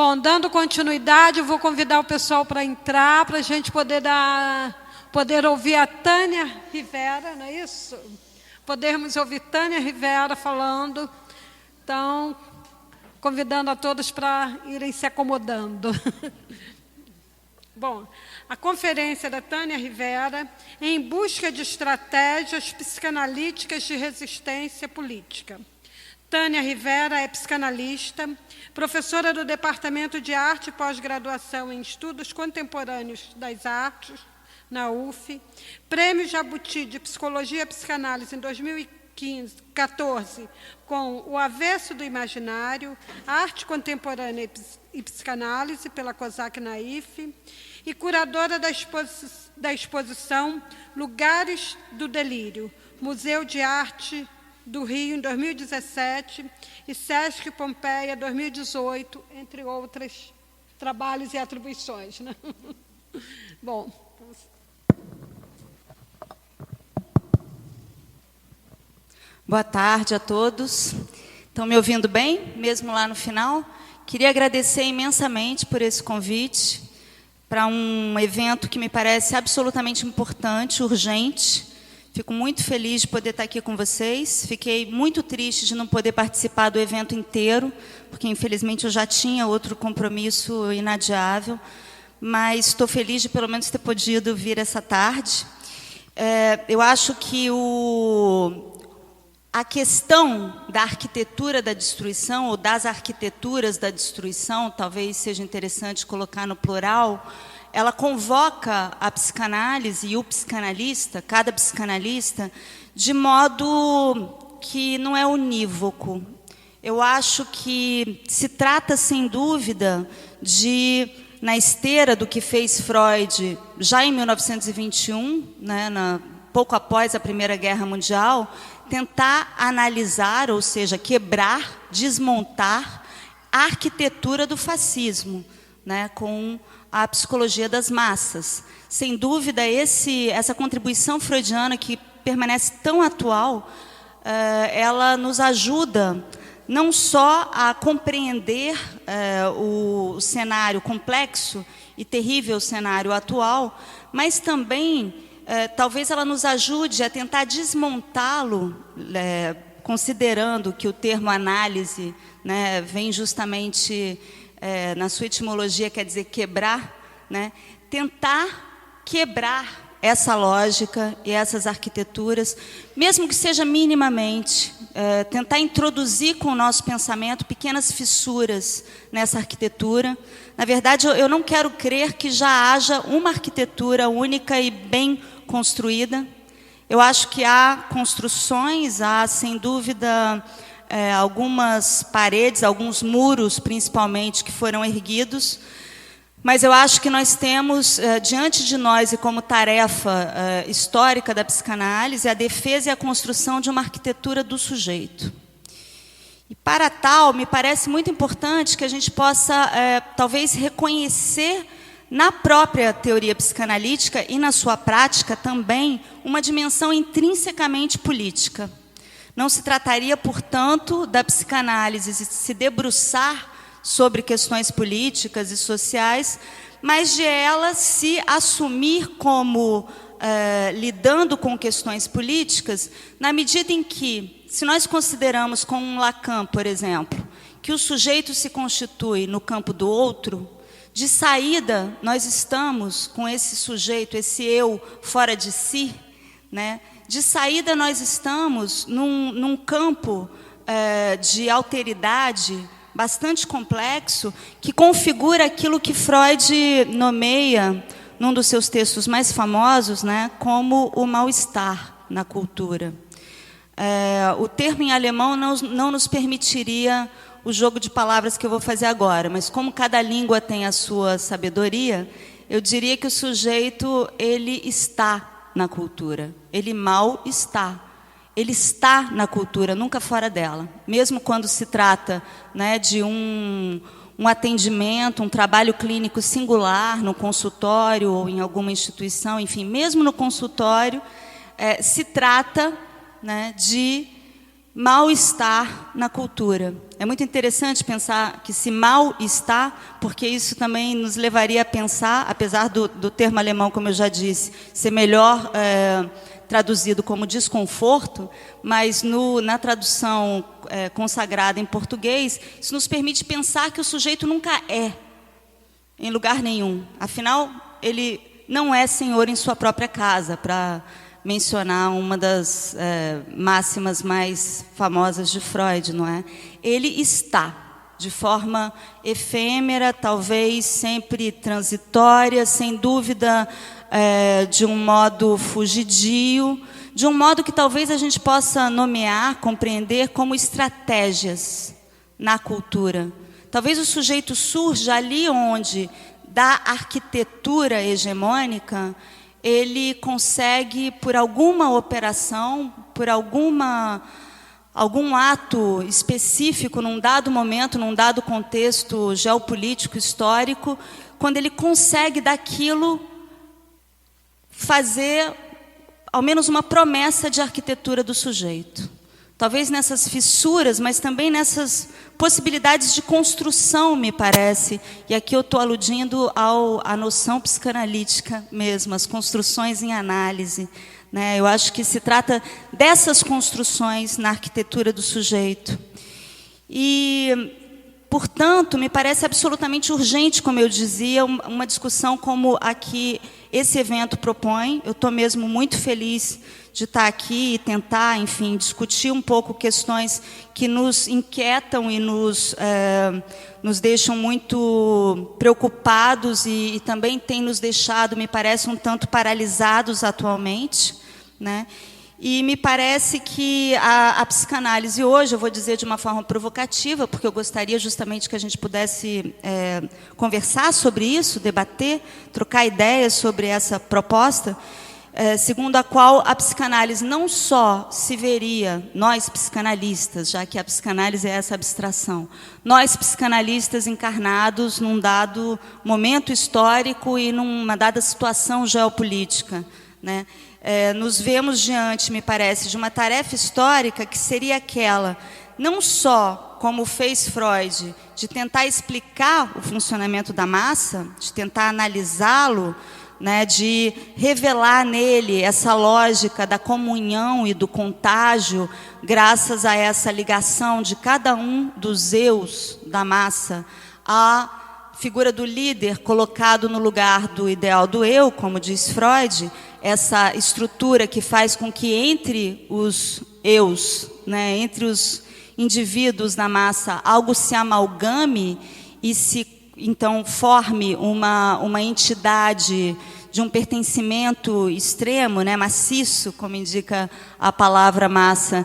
Bom, dando continuidade, eu vou convidar o pessoal para entrar, para a gente poder ouvir a Tânia Rivera, não é isso? Podermos ouvir Tânia Rivera falando. Então, convidando a todos para irem se acomodando. Bom, a conferência da Tânia Rivera é em busca de estratégias psicanalíticas de resistência política. Tânia Rivera é psicanalista, professora do Departamento de Arte e Pós-Graduação em Estudos Contemporâneos das Artes, na UF, Prêmio Jabuti de Psicologia e Psicanálise em 2014, com O Avesso do Imaginário, Arte Contemporânea e Psicanálise, pela COSAC na IFE, e curadora da exposição Lugares do Delírio, Museu de Arte do Rio, em 2017, e Sesc Pompeia, 2018, entre outros trabalhos e atribuições, né? Bom. Boa tarde a todos. Estão me ouvindo bem, mesmo lá no final? Queria agradecer imensamente por esse convite para um evento que me parece absolutamente importante, urgente. Fico muito feliz de poder estar aqui com vocês. Fiquei muito triste de não poder participar do evento inteiro, porque, infelizmente, eu já tinha outro compromisso inadiável, mas estou feliz de, pelo menos, ter podido vir essa tarde. Eu acho que a questão da arquitetura da destruição, ou das arquiteturas da destruição, talvez seja interessante colocar no plural, ela convoca a psicanálise e o psicanalista, cada psicanalista, de modo que não é unívoco. Eu acho que se trata, sem dúvida, de, na esteira do que fez Freud já em 1921, né, pouco após a Primeira Guerra Mundial, tentar analisar, ou seja, quebrar, desmontar a arquitetura do fascismo, né, com a psicologia das massas. Sem dúvida, essa contribuição freudiana, que permanece tão atual, ela nos ajuda não só a compreender o cenário complexo e terrível cenário atual, mas também, talvez ela nos ajude a tentar desmontá-lo, considerando que o termo análise, né, vem justamente... na sua etimologia quer dizer quebrar, né? Tentar quebrar essa lógica e essas arquiteturas, mesmo que seja minimamente, tentar introduzir com o nosso pensamento pequenas fissuras nessa arquitetura. Na verdade, eu não quero crer que já haja uma arquitetura única e bem construída. Eu acho que há construções, há, sem dúvida, algumas paredes, alguns muros, principalmente, que foram erguidos, mas eu acho que nós temos, diante de nós, e como tarefa histórica da psicanálise, a defesa e a construção de uma arquitetura do sujeito. E, para tal, me parece muito importante que a gente possa, talvez, reconhecer na própria teoria psicanalítica e na sua prática também uma dimensão intrinsecamente política. Não se trataria, portanto, da psicanálise se debruçar sobre questões políticas e sociais, mas de ela se assumir como lidando com questões políticas, na medida em que, se nós consideramos como um Lacan, por exemplo, que o sujeito se constitui no campo do outro, de saída nós estamos com esse sujeito, esse eu fora de si, né? De saída, nós estamos num campo de alteridade bastante complexo, que configura aquilo que Freud nomeia, num dos seus textos mais famosos, né, como o mal-estar na cultura. O termo em alemão não nos permitiria o jogo de palavras que eu vou fazer agora, mas como cada língua tem a sua sabedoria, eu diria que o sujeito, ele está na cultura, ele mal está. Ele está na cultura, nunca fora dela. Mesmo quando se trata, né, de um atendimento, um trabalho clínico singular no consultório ou em alguma instituição, enfim, mesmo no consultório, se trata, né, de mal-estar na cultura. É muito interessante pensar que se mal-estar, porque isso também nos levaria a pensar, apesar do termo alemão, como eu já disse, ser melhor traduzido como desconforto, mas na tradução consagrada em português, isso nos permite pensar que o sujeito nunca é em lugar nenhum. Afinal, ele não é senhor em sua própria casa, para mencionar uma das máximas mais famosas de Freud, não é? Ele está, de forma efêmera, talvez sempre transitória, sem dúvida, de um modo fugidio, de um modo que talvez a gente possa nomear, compreender como estratégias na cultura. Talvez o sujeito surja ali onde, da arquitetura hegemônica, ele consegue, por alguma operação, por algum ato específico, num dado momento, num dado contexto geopolítico, histórico, quando ele consegue daquilo fazer, ao menos, uma promessa de arquitetura do sujeito. Talvez nessas fissuras, mas também nessas possibilidades de construção, me parece. E aqui eu estou aludindo à noção psicanalítica mesmo, as construções em análise, né? Eu acho que se trata dessas construções na arquitetura do sujeito. E, portanto, me parece absolutamente urgente, como eu dizia, uma discussão como a que esse evento propõe. Eu estou mesmo muito feliz de estar aqui e tentar, enfim, discutir um pouco questões que nos inquietam e nos deixam muito preocupados e também tem nos deixado, me parece, um tanto paralisados atualmente, né? E me parece que a psicanálise hoje, eu vou dizer de uma forma provocativa, porque eu gostaria justamente que a gente pudesse conversar sobre isso, debater, trocar ideias sobre essa proposta, segundo a qual a psicanálise não só se veria, nós psicanalistas, já que a psicanálise é essa abstração, nós psicanalistas encarnados num dado momento histórico e numa dada situação geopolítica, né? Nos vemos diante, me parece, de uma tarefa histórica que seria aquela, não só, como fez Freud, de tentar explicar o funcionamento da massa, de tentar analisá-lo, né, de revelar nele essa lógica da comunhão e do contágio, graças a essa ligação de cada um dos eus da massa à figura do líder colocado no lugar do ideal do eu, como diz Freud, essa estrutura que faz com que entre os eus, né, entre os indivíduos da massa, algo se amalgame e se então forme uma entidade de um pertencimento extremo, né, maciço, como indica a palavra massa,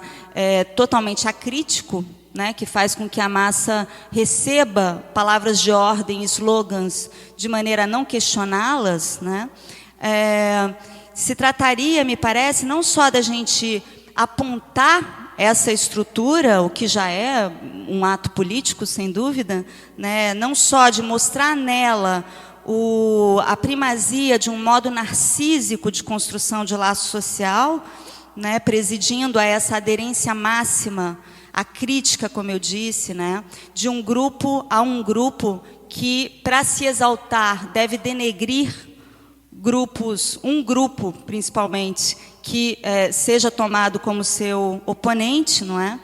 totalmente acrítico, né, que faz com que a massa receba palavras de ordem, slogans, de maneira a não questioná-las, né? Se trataria, me parece, não só da gente apontar essa estrutura, o que já é um ato político, sem dúvida, né? Não só de mostrar nela a primazia de um modo narcísico de construção de laço social, né? Presidindo a essa aderência máxima, a crítica, como eu disse, né? De um grupo a um grupo que, para se exaltar, deve denegrir grupos, um grupo principalmente, que seja tomado como seu oponente, não é?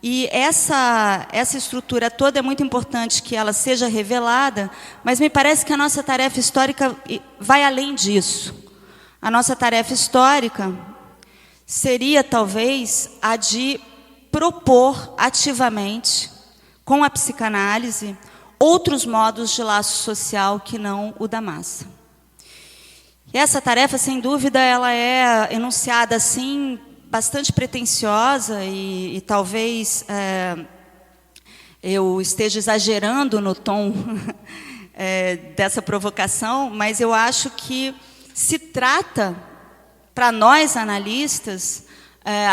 E essa estrutura toda é muito importante que ela seja revelada, mas me parece que a nossa tarefa histórica vai além disso. A nossa tarefa histórica seria, talvez, a de propor ativamente, com a psicanálise, outros modos de laço social que não o da massa. E essa tarefa, sem dúvida, ela é enunciada assim, bastante pretensiosa e talvez eu esteja exagerando no tom dessa provocação, mas eu acho que se trata, para nós analistas,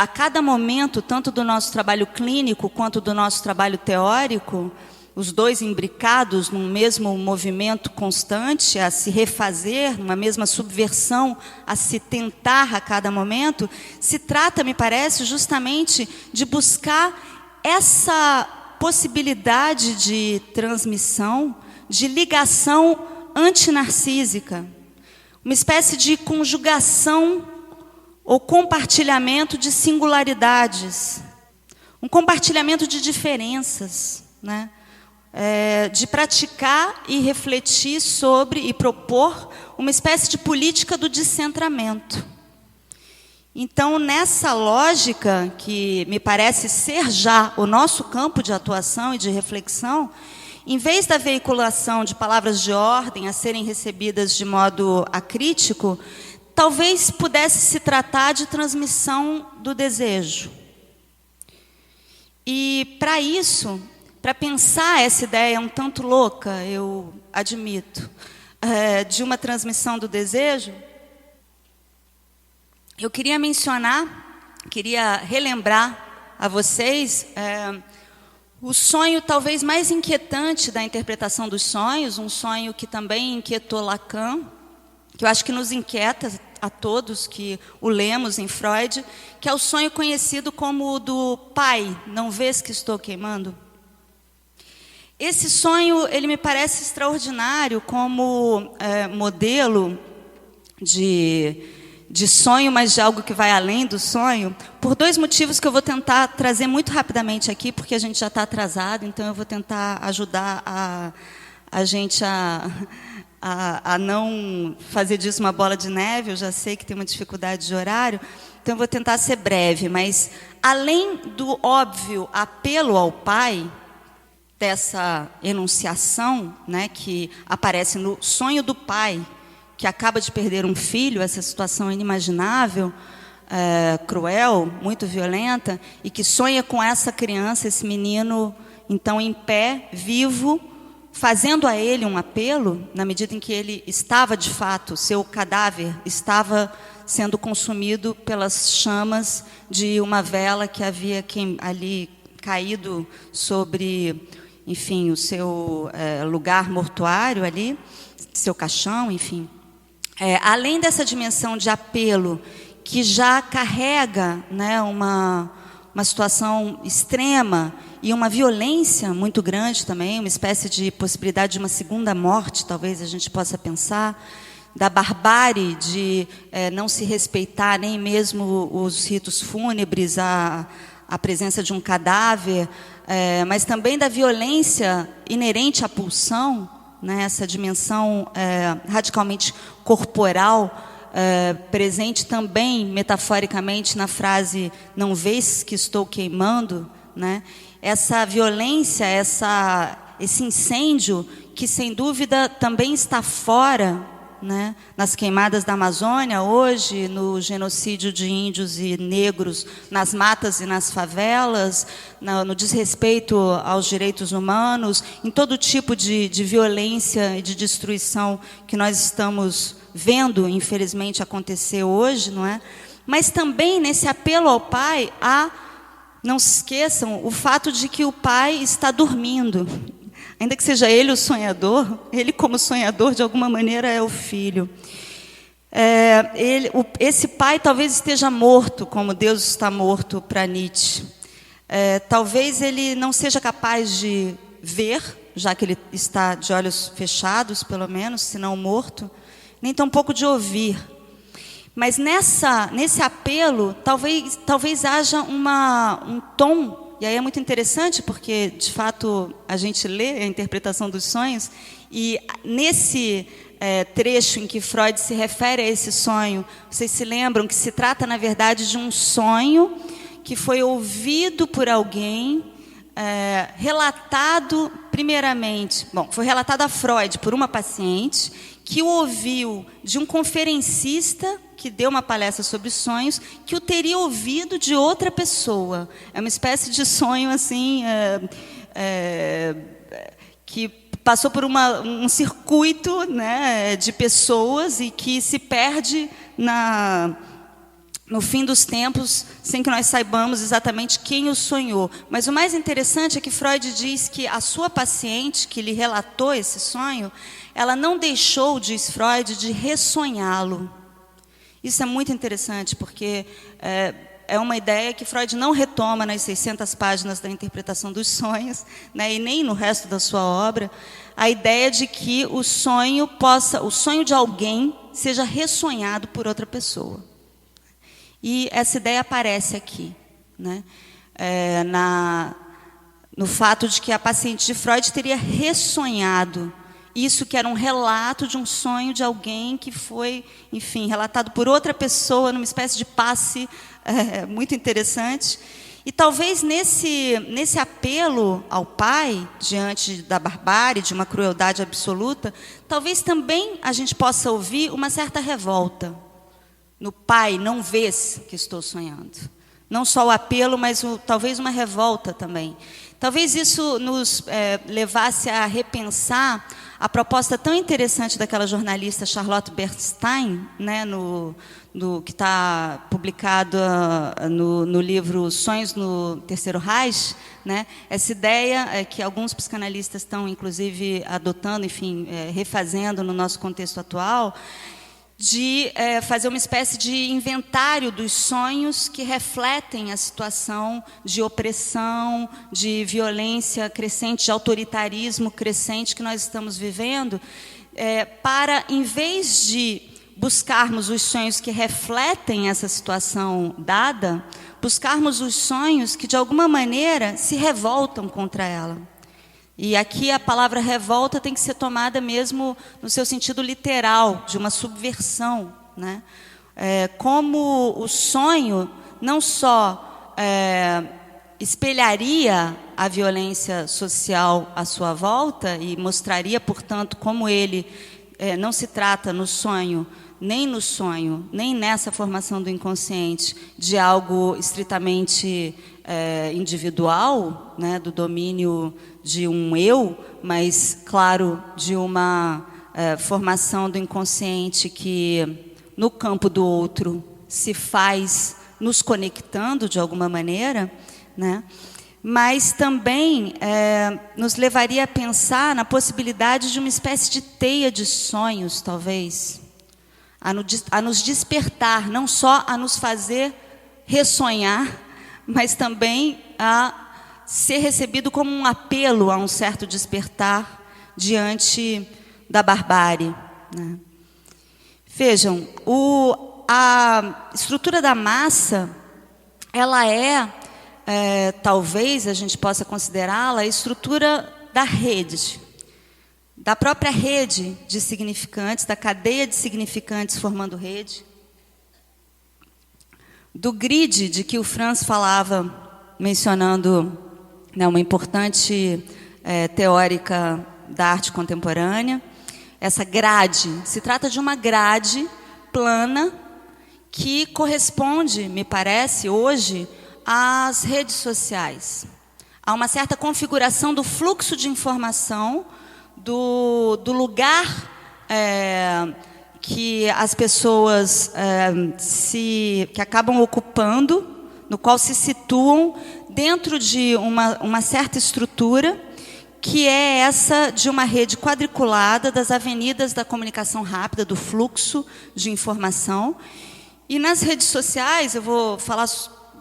a cada momento, tanto do nosso trabalho clínico quanto do nosso trabalho teórico, os dois imbricados num mesmo movimento constante, a se refazer, numa mesma subversão, a se tentar a cada momento, se trata, me parece, justamente de buscar essa possibilidade de transmissão, de ligação antinarcísica, uma espécie de conjugação ou compartilhamento de singularidades, um compartilhamento de diferenças, né? De praticar e refletir sobre e propor uma espécie de política do descentramento. Então, nessa lógica, que me parece ser já o nosso campo de atuação e de reflexão, em vez da veiculação de palavras de ordem a serem recebidas de modo acrítico, talvez pudesse se tratar de transmissão do desejo. E, para isso, para pensar essa ideia um tanto louca, eu admito, de uma transmissão do desejo, eu queria relembrar a vocês o sonho talvez mais inquietante da interpretação dos sonhos, um sonho que também inquietou Lacan, que eu acho que nos inquieta a todos que o lemos em Freud, que é o sonho conhecido como o do pai, não vês que estou queimando? Esse sonho, ele me parece extraordinário como modelo de sonho, mas de algo que vai além do sonho, por dois motivos que eu vou tentar trazer muito rapidamente aqui, porque a gente já está atrasado, então eu vou tentar ajudar a gente a não fazer disso uma bola de neve. Eu já sei que tem uma dificuldade de horário, então eu vou tentar ser breve, mas além do óbvio apelo ao pai, dessa enunciação, né, que aparece no sonho do pai, que acaba de perder um filho, essa situação inimaginável, cruel, muito violenta, e que sonha com essa criança, esse menino, então em pé, vivo, fazendo a ele um apelo, na medida em que ele estava de fato, seu cadáver estava sendo consumido pelas chamas de uma vela que havia ali caído sobre, enfim, o seu lugar mortuário ali, seu caixão, enfim. Além dessa dimensão de apelo, que já carrega, né, uma situação extrema e uma violência muito grande também, uma espécie de possibilidade de uma segunda morte, talvez a gente possa pensar, da barbárie de não se respeitar nem mesmo os ritos fúnebres, a presença de um cadáver, mas também da violência inerente à pulsão, né, essa dimensão radicalmente corporal, presente também metaforicamente na frase "não vês que estou queimando", né? Essa violência, esse incêndio que sem dúvida também está fora, né, nas queimadas da Amazônia hoje, no genocídio de índios e negros nas matas e nas favelas, no desrespeito aos direitos humanos, em todo tipo de violência e de destruição que nós estamos vendo, infelizmente, acontecer hoje, não é? Mas também nesse apelo ao pai, não se esqueçam, o fato de que o pai está dormindo. Ainda que seja ele o sonhador, ele como sonhador, de alguma maneira, é o filho. Esse pai talvez esteja morto, como Deus está morto para Nietzsche. Talvez ele não seja capaz de ver, já que ele está de olhos fechados, pelo menos, se não morto, nem tampouco de ouvir. Mas nesse apelo, talvez haja um tom. E aí é muito interessante, porque, de fato, a gente lê a interpretação dos sonhos, e nesse trecho em que Freud se refere a esse sonho, vocês se lembram que se trata, na verdade, de um sonho que foi ouvido por alguém, relatado, primeiramente, foi relatado a Freud por uma paciente, que o ouviu de um conferencista que deu uma palestra sobre sonhos, que o teria ouvido de outra pessoa. É uma espécie de sonho assim, que passou por um circuito, né, de pessoas e que se perde no fim dos tempos, sem que nós saibamos exatamente quem o sonhou. Mas o mais interessante é que Freud diz que a sua paciente, que lhe relatou esse sonho, ela não deixou, diz Freud, de ressonhá-lo. Isso é muito interessante, porque é uma ideia que Freud não retoma nas 600 páginas da interpretação dos sonhos, né, e nem no resto da sua obra, a ideia de que o sonho de alguém seja ressonhado por outra pessoa. E essa ideia aparece aqui, né, no fato de que a paciente de Freud teria ressonhado isso, que era um relato de um sonho de alguém que foi, enfim, relatado por outra pessoa, numa espécie de passe muito interessante. E talvez nesse apelo ao pai, diante da barbárie, de uma crueldade absoluta, talvez também a gente possa ouvir uma certa revolta. No pai, não vês que estou sonhando. Não só o apelo, mas talvez uma revolta também. Talvez isso nos levasse a repensar a proposta tão interessante daquela jornalista Charlotte Bernstein, né, que está publicado no livro Sonhos no Terceiro Reich, né, essa ideia que alguns psicanalistas estão, inclusive, adotando, enfim, refazendo no nosso contexto atual, de fazer uma espécie de inventário dos sonhos que refletem a situação de opressão, de violência crescente, de autoritarismo crescente que nós estamos vivendo, para, em vez de buscarmos os sonhos que refletem essa situação dada, buscarmos os sonhos que, de alguma maneira, se revoltam contra ela. E aqui a palavra revolta tem que ser tomada mesmo no seu sentido literal, de uma subversão, né? Como o sonho não só espelharia a violência social à sua volta e mostraria, portanto, como ele não se trata no sonho, nem nessa formação do inconsciente, de algo estritamente individual, né, do domínio de um eu, mas, claro, de uma formação do inconsciente que, no campo do outro, se faz nos conectando de alguma maneira, né? Mas também nos levaria a pensar na possibilidade de uma espécie de teia de sonhos, talvez, a nos despertar, não só a nos fazer ressonhar, mas também a ser recebido como um apelo a um certo despertar diante da barbárie, né? Vejam, a estrutura da massa, ela talvez a gente possa considerá-la a estrutura da rede, da própria rede de significantes, da cadeia de significantes formando rede, do grid de que o Franz falava, mencionando, né, uma importante teórica da arte contemporânea. Essa grade, se trata de uma grade plana que corresponde, me parece, hoje, às redes sociais. Há uma certa configuração do fluxo de informação, do lugar que as pessoas que acabam ocupando, no qual se situam dentro de uma certa estrutura, que é essa de uma rede quadriculada das avenidas da comunicação rápida, do fluxo de informação. E nas redes sociais, eu vou falar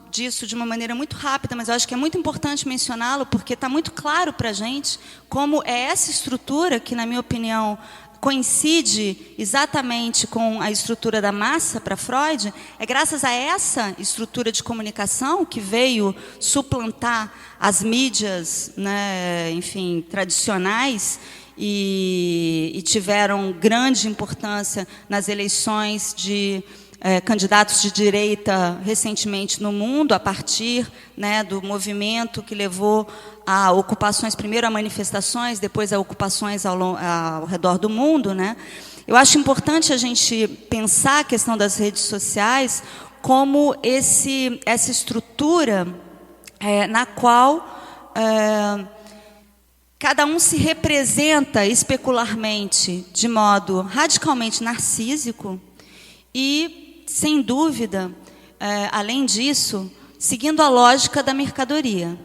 disso de uma maneira muito rápida, mas eu acho que é muito importante mencioná-lo, porque está muito claro para a gente como é essa estrutura que, na minha opinião, coincide exatamente com a estrutura da massa para Freud. É graças a essa estrutura de comunicação que veio suplantar as mídias, né, enfim, tradicionais e tiveram grande importância nas eleições de candidatos de direita recentemente no mundo, a partir, né, do movimento que levou a ocupações, primeiro a manifestações, depois a ocupações ao redor do mundo, né? Eu acho importante a gente pensar a questão das redes sociais como essa estrutura na qual cada um se representa especularmente de modo radicalmente narcísico e, sem dúvida, além disso, seguindo a lógica da mercadoria.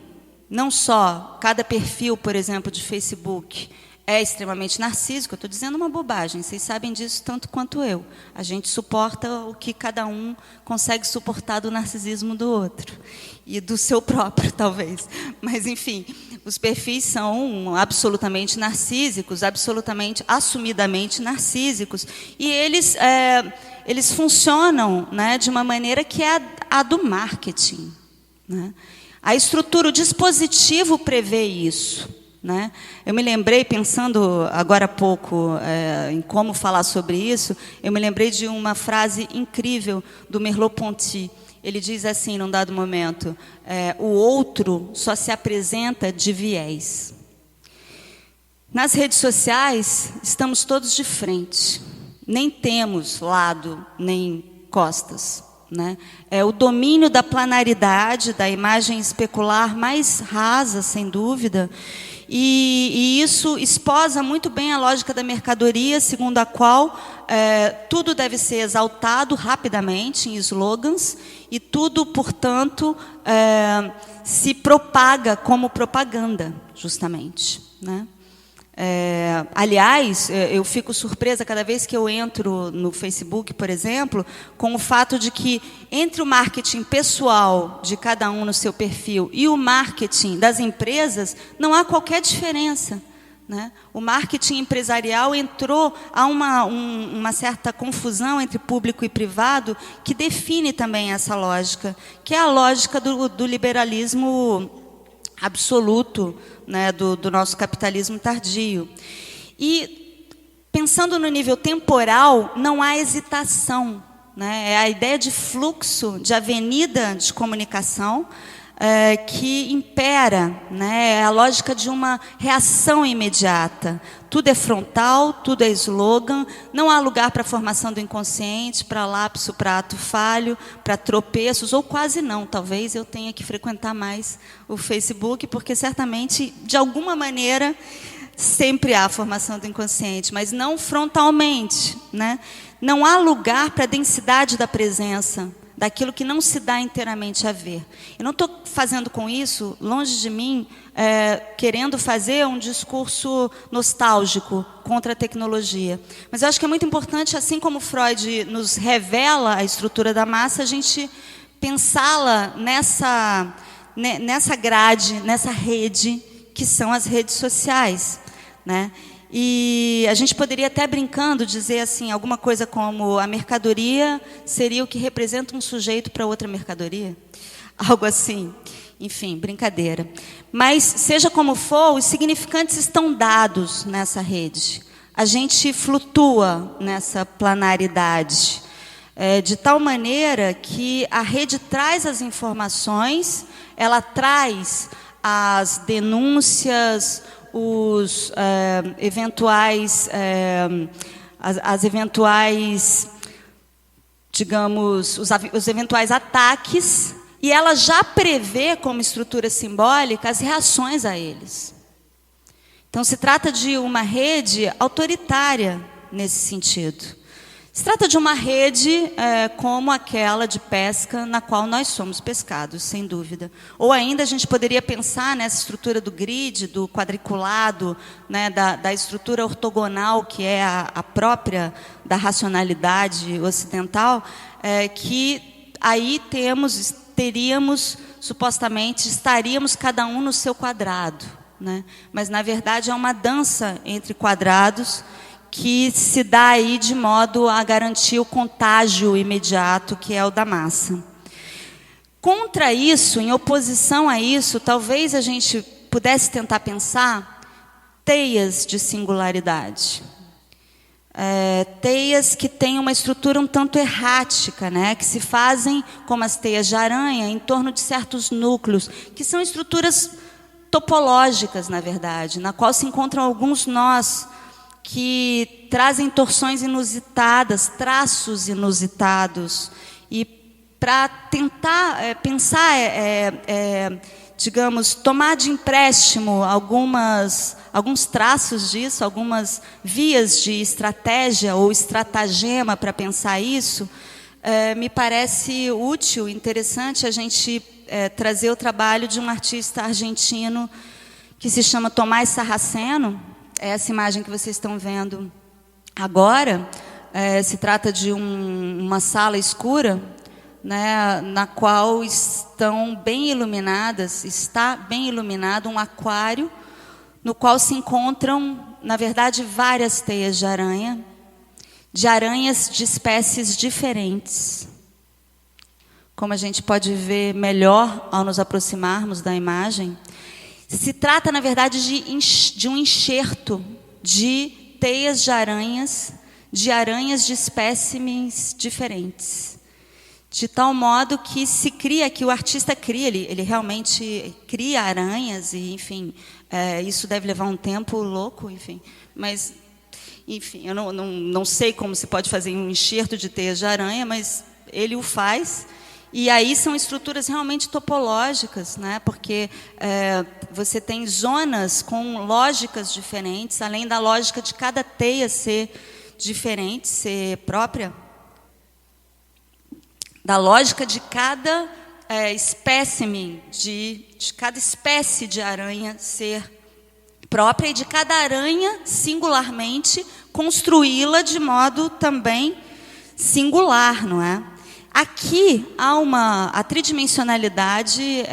Não só cada perfil, por exemplo, de Facebook é extremamente narcísico, eu estou dizendo uma bobagem, vocês sabem disso tanto quanto eu. A gente suporta o que cada um consegue suportar do narcisismo do outro. E do seu próprio, talvez. Mas, enfim, os perfis são absolutamente narcísicos, absolutamente, assumidamente narcísicos. E eles funcionam, né, de uma maneira que é a do marketing, né? A estrutura, o dispositivo prevê isso, né? Eu me lembrei, pensando agora há pouco em como falar sobre isso, eu me lembrei de uma frase incrível do Merleau-Ponty. Ele diz assim, num dado momento, o outro só se apresenta de viés. Nas redes sociais, estamos todos de frente. Nem temos lado, nem costas, né? É o domínio da planaridade, da imagem especular mais rasa, sem dúvida, e isso esposa muito bem a lógica da mercadoria, segundo a qual tudo deve ser exaltado rapidamente em slogans, e tudo, portanto, se propaga como propaganda, justamente, né? Aliás, eu fico surpresa cada vez que eu entro no Facebook, por exemplo, com o fato de que entre o marketing pessoal de cada um no seu perfil e o marketing das empresas, não há qualquer diferença, né? O marketing empresarial há uma certa confusão entre público e privado que define também essa lógica, que é a lógica do liberalismo absoluto, né, do nosso capitalismo tardio. E, pensando no nível temporal, não há hesitação, né? É a ideia de fluxo, de avenida de comunicação que impera, né? É a lógica de uma reação imediata. Tudo é frontal, tudo é slogan, não há lugar para a formação do inconsciente, para lapso, para ato falho, para tropeços, ou quase não. Talvez eu tenha que frequentar mais o Facebook, porque certamente, de alguma maneira, sempre há formação do inconsciente, mas não frontalmente, né? Não há lugar para a densidade da presença, daquilo que não se dá inteiramente a ver. Eu não estou fazendo com isso, longe de mim, querendo fazer um discurso nostálgico contra a tecnologia. Mas eu acho que é muito importante, assim como Freud nos revela a estrutura da massa, a gente pensá-la nessa grade, nessa rede, que são as redes sociais, né? E a gente poderia até brincando dizer assim, alguma coisa como a mercadoria seria o que representa um sujeito para outra mercadoria. Algo assim. Enfim, brincadeira. Mas, seja como for, os significantes estão dados nessa rede. A gente flutua nessa planaridade. De tal maneira que a rede traz as informações, ela traz as denúncias, as eventuais, digamos, os eventuais ataques, e ela já prevê como estrutura simbólica as reações a eles. Então, se trata de uma rede autoritária nesse sentido. Se trata de uma rede como aquela de pesca na qual nós somos pescados, sem dúvida. Ou ainda a gente poderia pensar nessa estrutura do grid, do quadriculado, né, da estrutura ortogonal, que é a própria da racionalidade ocidental, que aí teríamos, supostamente, estaríamos cada um no seu quadrado, né? Mas, na verdade, é uma dança entre quadrados que se dá aí de modo a garantir o contágio imediato, que é o da massa. Contra isso, em oposição a isso, talvez a gente pudesse tentar pensar teias de singularidade. Teias que têm uma estrutura um tanto errática, né? Que se fazem, como as teias de aranha, em torno de certos núcleos, que são estruturas topológicas, na verdade, na qual se encontram alguns nós, que trazem torções inusitadas, traços inusitados, e para tentar pensar, digamos, tomar de empréstimo alguns traços disso, algumas vias de estratégia ou estratagema para pensar isso, me parece útil, interessante a gente trazer o trabalho de um artista argentino que se chama Tomás Sarraceno. Essa imagem que vocês estão vendo agora se trata de uma sala escura, né, na qual está bem iluminado um aquário, no qual se encontram, na verdade, várias teias de aranhas de espécies diferentes. Como a gente pode ver melhor ao nos aproximarmos da imagem, se trata, na verdade, de um enxerto de teias de aranhas de espécimes diferentes. De tal modo que o artista cria, ele realmente cria aranhas, e, enfim, isso deve levar um tempo louco, enfim. Mas, enfim, eu não sei como se pode fazer um enxerto de teias de aranha, mas ele o faz. E aí são estruturas realmente topológicas, né? Porque você tem zonas com lógicas diferentes, além da lógica de cada teia ser diferente, ser própria, da lógica de cada espécime, de cada espécie de aranha ser própria, e de cada aranha, singularmente, construí-la de modo também singular, não é? Aqui a tridimensionalidade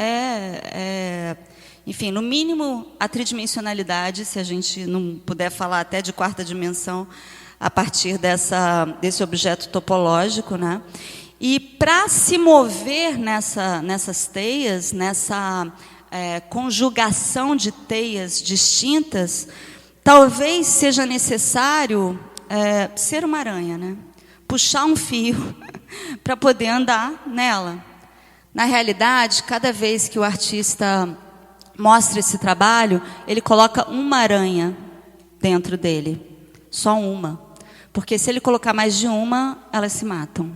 enfim, no mínimo a tridimensionalidade, se a gente não puder falar até de quarta dimensão, a partir desse objeto topológico, né? E para se mover nessas teias, nessa conjugação de teias distintas, talvez seja necessário ser uma aranha, né? Puxar um fio para poder andar nela. Na realidade, cada vez que o artista mostra esse trabalho, ele coloca uma aranha dentro dele, só uma. Porque se ele colocar mais de uma, elas se matam.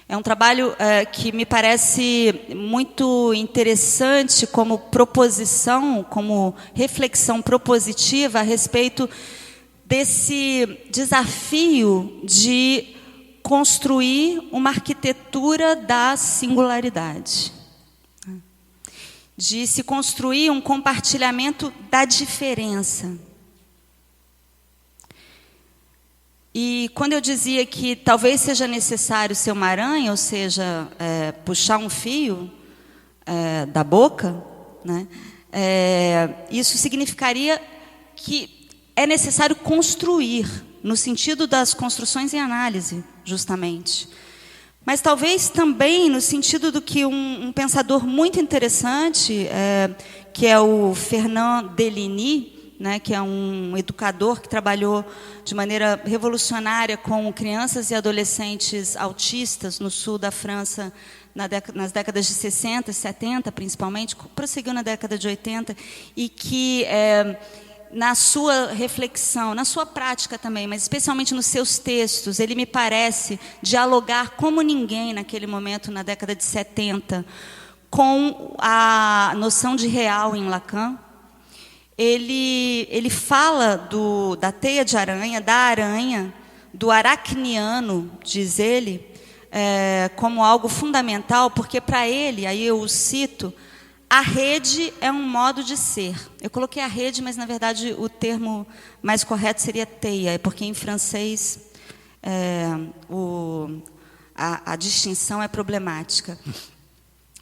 É um trabalho que me parece muito interessante como proposição, como reflexão propositiva a respeito desse desafio de construir uma arquitetura da singularidade, de se construir um compartilhamento da diferença. E quando eu dizia que talvez seja necessário ser uma aranha, ou seja, puxar um fio da boca, né, isso significaria que é necessário construir, no sentido das construções em análise, justamente. Mas talvez também no sentido do que um pensador muito interessante, que é o Fernand Deligny, né, que é um educador que trabalhou de maneira revolucionária com crianças e adolescentes autistas no sul da França, nas décadas de 60 e 70, principalmente, prosseguiu na década de 80, e que na sua reflexão, na sua prática também, mas especialmente nos seus textos, ele me parece dialogar como ninguém naquele momento, na década de 70, com a noção de real em Lacan. Ele fala da teia de aranha, da aranha, do aracniano, diz ele, como algo fundamental, porque para ele, aí eu o cito, a rede é um modo de ser. Eu coloquei a rede, mas na verdade o termo mais correto seria teia, porque em francês a distinção é problemática.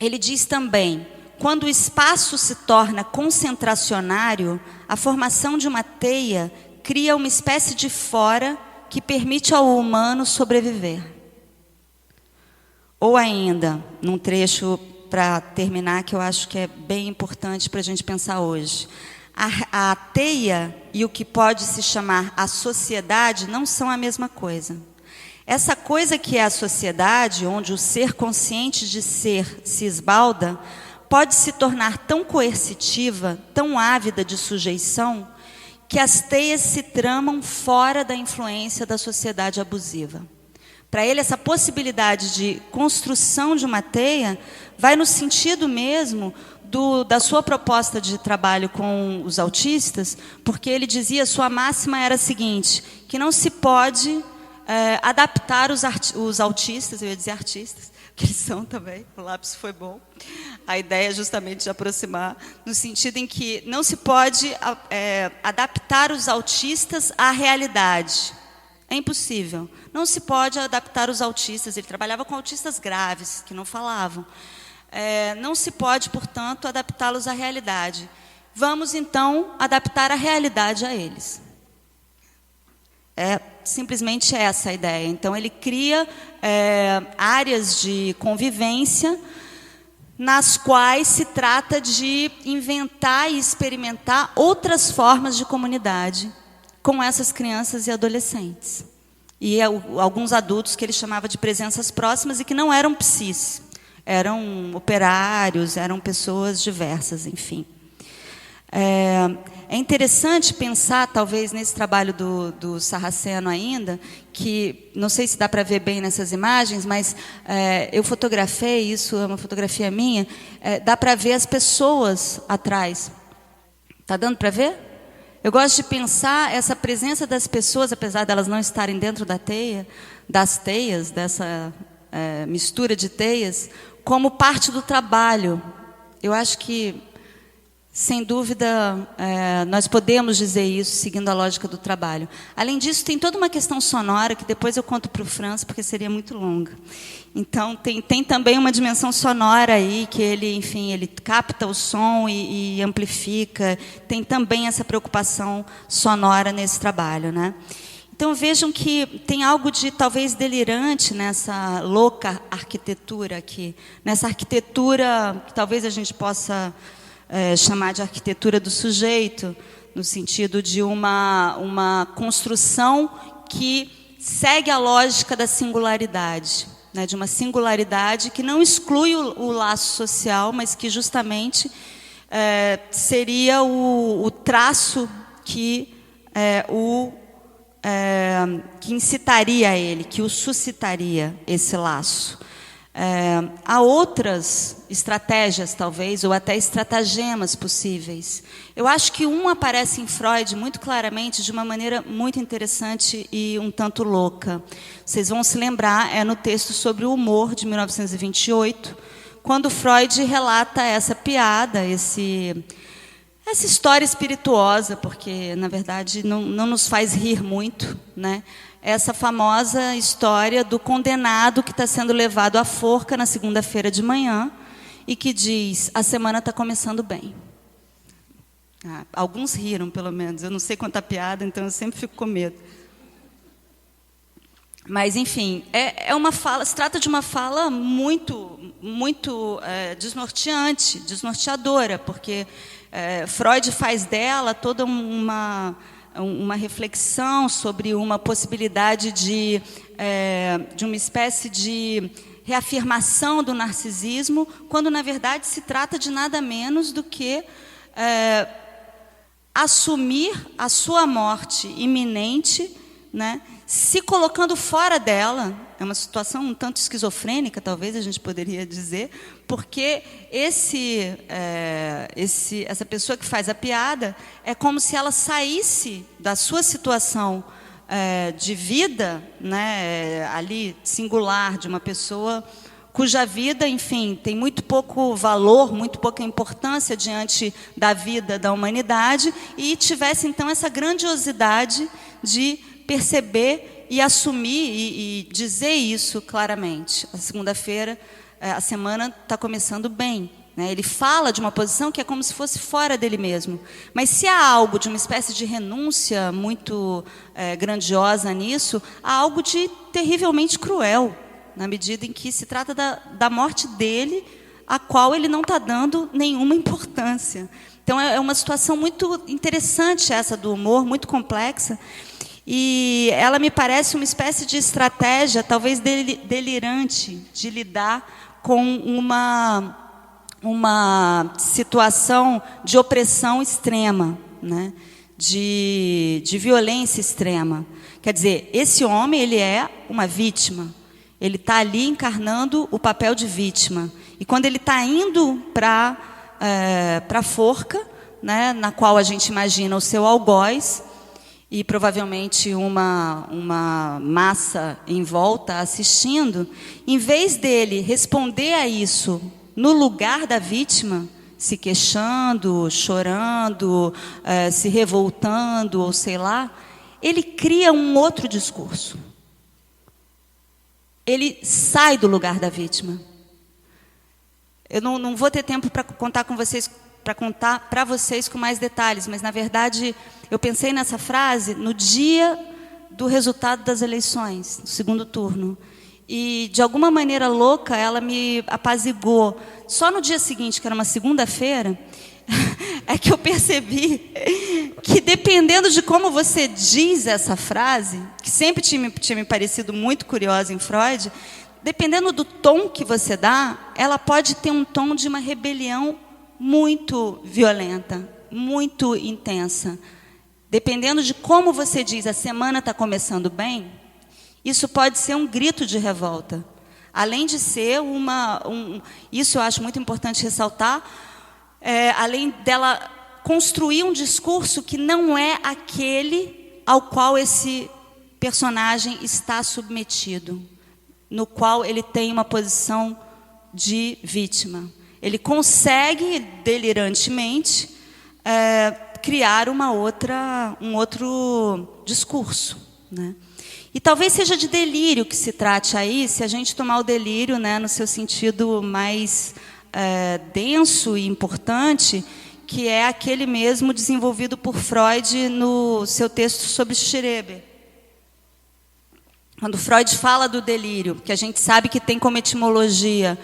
Ele diz também: quando o espaço se torna concentracionário, a formação de uma teia cria uma espécie de fora que permite ao humano sobreviver. Ou ainda, num trecho para terminar, que eu acho que é bem importante para a gente pensar hoje. A teia e o que pode se chamar a sociedade não são a mesma coisa. Essa coisa que é a sociedade, onde o ser consciente de ser se esbalda, pode se tornar tão coercitiva, tão ávida de sujeição, que as teias se tramam fora da influência da sociedade abusiva. Para ele, essa possibilidade de construção de uma teia vai no sentido mesmo da sua proposta de trabalho com os autistas, porque ele dizia, sua máxima era a seguinte, que não se pode adaptar os autistas, eu ia dizer artistas, que eles são também, o lápis foi bom. A ideia é justamente de aproximar, no sentido em que não se pode adaptar os autistas à realidade. É impossível. Não se pode adaptar os autistas. Ele trabalhava com autistas graves, que não falavam. Não se pode, portanto, adaptá-los à realidade. Vamos, então, adaptar a realidade a eles. É simplesmente essa a ideia. Então, ele cria áreas de convivência nas quais se trata de inventar e experimentar outras formas de comunidade com essas crianças e adolescentes. E alguns adultos que ele chamava de presenças próximas e que não eram psis, eram operários, eram pessoas diversas, enfim. É interessante pensar, talvez, nesse trabalho do Sarraceno ainda, que, não sei se dá para ver bem nessas imagens, mas eu fotografei, isso é uma fotografia minha, dá para ver as pessoas atrás. Está dando para ver? Eu gosto de pensar essa presença das pessoas, apesar delas não estarem dentro das teias, dessa mistura de teias, como parte do trabalho. Eu acho que, sem dúvida, nós podemos dizer isso, seguindo a lógica do trabalho. Além disso, tem toda uma questão sonora, que depois eu conto para o Franz, porque seria muito longa. Então, tem também uma dimensão sonora aí, que ele, enfim, ele capta o som e amplifica. Tem também essa preocupação sonora nesse trabalho, né? Então, vejam que tem algo de, talvez, delirante nessa louca arquitetura aqui. Nessa arquitetura que talvez a gente possa chamar de arquitetura do sujeito, no sentido de uma construção que segue a lógica da singularidade, né, de uma singularidade que não exclui o laço social, mas que justamente seria o traço que que incitaria ele, que o suscitaria esse laço. Há outras estratégias, talvez, ou até estratagemas possíveis. Eu acho que um aparece em Freud muito claramente, de uma maneira muito interessante e um tanto louca. Vocês vão se lembrar, no texto sobre o humor, de 1928, quando Freud relata essa piada, essa história espirituosa, porque, na verdade, não nos faz rir muito, né? Essa famosa história do condenado que está sendo levado à forca na segunda-feira de manhã e que diz: a semana está começando bem. Alguns riram, pelo menos. Eu não sei quanta piada, então eu sempre fico com medo. Mas, enfim, se trata de uma fala muito desnorteadora, porque Freud faz dela toda uma reflexão sobre uma possibilidade de uma espécie de reafirmação do narcisismo, quando, na verdade, se trata de nada menos do que assumir a sua morte iminente, né, se colocando fora dela. É uma situação um tanto esquizofrênica, talvez a gente poderia dizer, porque essa pessoa que faz a piada é como se ela saísse da sua situação de vida, né, ali singular, de uma pessoa cuja vida, enfim, tem muito pouco valor, muito pouca importância diante da vida da humanidade, e tivesse, então, essa grandiosidade de perceber e assumir e dizer isso claramente. A segunda-feira, a semana está começando bem, né? Ele fala de uma posição que é como se fosse fora dele mesmo. Mas se há algo de uma espécie de renúncia muito grandiosa nisso, há algo de terrivelmente cruel, na medida em que se trata da morte dele, a qual ele não está dando nenhuma importância. Então, é uma situação muito interessante essa do humor, muito complexa, e ela me parece uma espécie de estratégia, talvez delirante, de lidar com uma situação de opressão extrema, né? de violência extrema. Quer dizer, esse homem, ele é uma vítima. Ele está ali encarnando o papel de vítima. E quando ele está indo para a forca, né, na qual a gente imagina o seu algoz, e provavelmente uma massa em volta assistindo, em vez dele responder a isso no lugar da vítima, se queixando, chorando, se revoltando, ou sei lá, ele cria um outro discurso. Ele sai do lugar da vítima. Eu não vou ter tempo para contar para vocês com mais detalhes, mas, na verdade, eu pensei nessa frase no dia do resultado das eleições, do segundo turno. E, de alguma maneira louca, ela me apaziguou. Só no dia seguinte, que era uma segunda-feira, é que eu percebi que, dependendo de como você diz essa frase, que sempre tinha me parecido muito curiosa em Freud, dependendo do tom que você dá, ela pode ter um tom de uma rebelião muito violenta, muito intensa. Dependendo de como você diz, a semana está começando bem, isso pode ser um grito de revolta. Além de ser isso eu acho muito importante ressaltar, além dela construir um discurso que não é aquele ao qual esse personagem está submetido, no qual ele tem uma posição de vítima. Ele consegue, delirantemente, criar um outro discurso, né? E talvez seja de delírio que se trate aí, se a gente tomar o delírio, né, no seu sentido mais denso e importante, que é aquele mesmo desenvolvido por Freud no seu texto sobre Schreber. Quando Freud fala do delírio, que a gente sabe que tem como etimologia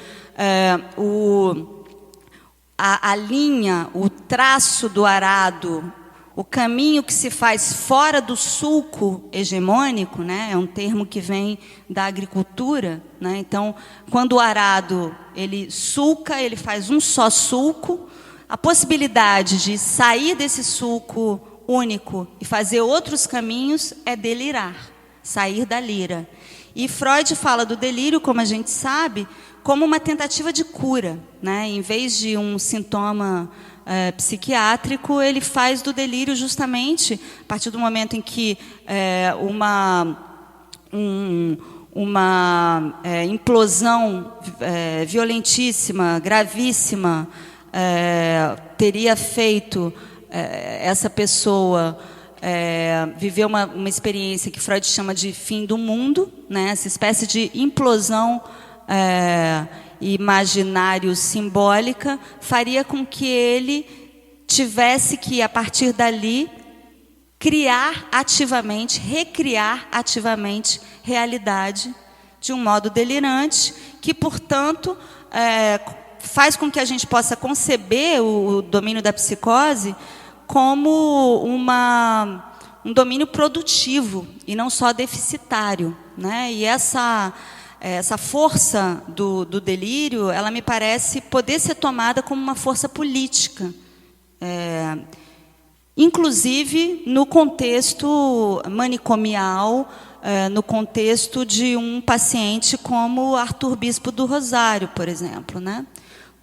a linha, o traço do arado, o caminho que se faz fora do sulco hegemônico, né? É um termo que vem da agricultura, né? Então, quando o arado ele sulca, ele faz um só sulco, a possibilidade de sair desse sulco único e fazer outros caminhos é delirar, sair da lira. E Freud fala do delírio, como a gente sabe, como uma tentativa de cura, né? Em vez de um sintoma psiquiátrico, ele faz do delírio justamente a partir do momento em que uma implosão violentíssima, gravíssima, teria feito essa pessoa viver uma experiência que Freud chama de fim do mundo, né? Essa espécie de implosão imaginário-simbólica, faria com que ele tivesse que, a partir dali, criar ativamente, recriar ativamente realidade de um modo delirante, que, portanto, faz com que a gente possa conceber o domínio da psicose como um domínio produtivo e não só deficitário, né? E essa força do delírio, ela me parece poder ser tomada como uma força política, inclusive no contexto manicomial, no contexto de um paciente como Arthur Bispo do Rosário, por exemplo, né?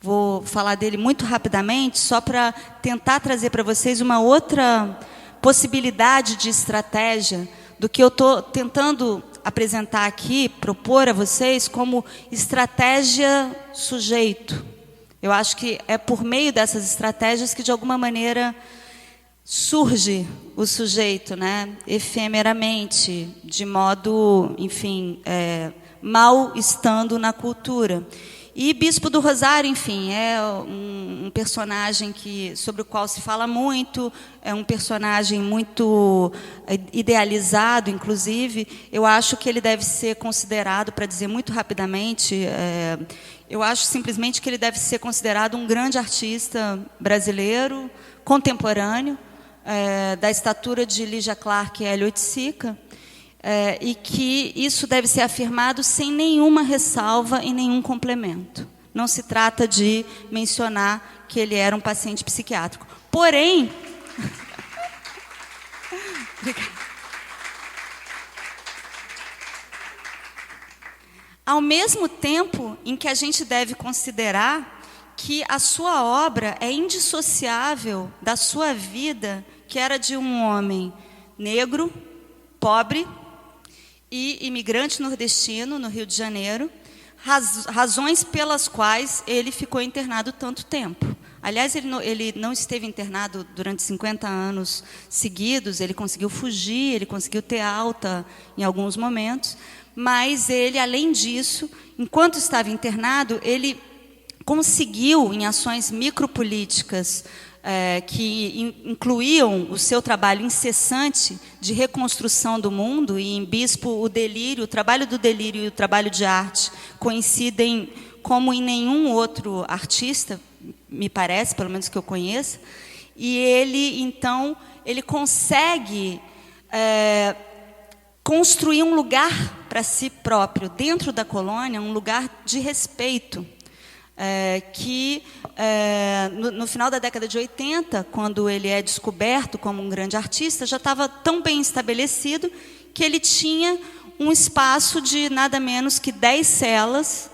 Vou falar dele muito rapidamente, só para tentar trazer para vocês uma outra possibilidade de estratégia do que eu estou tentando apresentar aqui, propor a vocês como estratégia sujeito. Eu acho que é por meio dessas estratégias que, de alguma maneira, surge o sujeito, né? Efemeramente, de modo, enfim, mal estando na cultura. E Bispo do Rosário, enfim, é um personagem sobre o qual se fala muito, é um personagem muito idealizado, inclusive. Eu acho que ele deve ser considerado, para dizer muito rapidamente, eu acho simplesmente que ele deve ser considerado um grande artista brasileiro, contemporâneo, da estatura de Lygia Clark e Hélio Oiticica, e que isso deve ser afirmado sem nenhuma ressalva e nenhum complemento. Não se trata de mencionar que ele era um paciente psiquiátrico. Porém, ao mesmo tempo em que a gente deve considerar que a sua obra é indissociável da sua vida, que era de um homem negro, pobre e imigrante nordestino no Rio de Janeiro, razões pelas quais ele ficou internado tanto tempo. Aliás, ele não esteve internado durante 50 anos seguidos, ele conseguiu fugir, ele conseguiu ter alta em alguns momentos, mas ele, além disso, enquanto estava internado, ele conseguiu, em ações micropolíticas, que incluíam o seu trabalho incessante de reconstrução do mundo, e em Bispo o trabalho do delírio e o trabalho de arte coincidem como em nenhum outro artista, me parece, pelo menos que eu conheça, e ele, então, ele consegue construir um lugar para si próprio, dentro da colônia, um lugar de respeito, que no final da década de 80, quando ele é descoberto como um grande artista, já estava tão bem estabelecido que ele tinha um espaço de nada menos que 10 celas,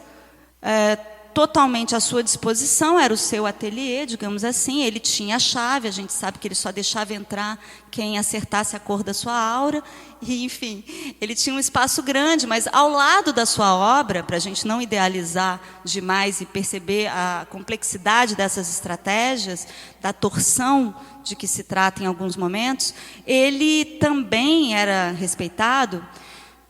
totalmente à sua disposição, era o seu ateliê, digamos assim, ele tinha a chave, a gente sabe que ele só deixava entrar quem acertasse a cor da sua aura, e, enfim, ele tinha um espaço grande, mas ao lado da sua obra, para a gente não idealizar demais e perceber a complexidade dessas estratégias, da torção de que se trata em alguns momentos, ele também era respeitado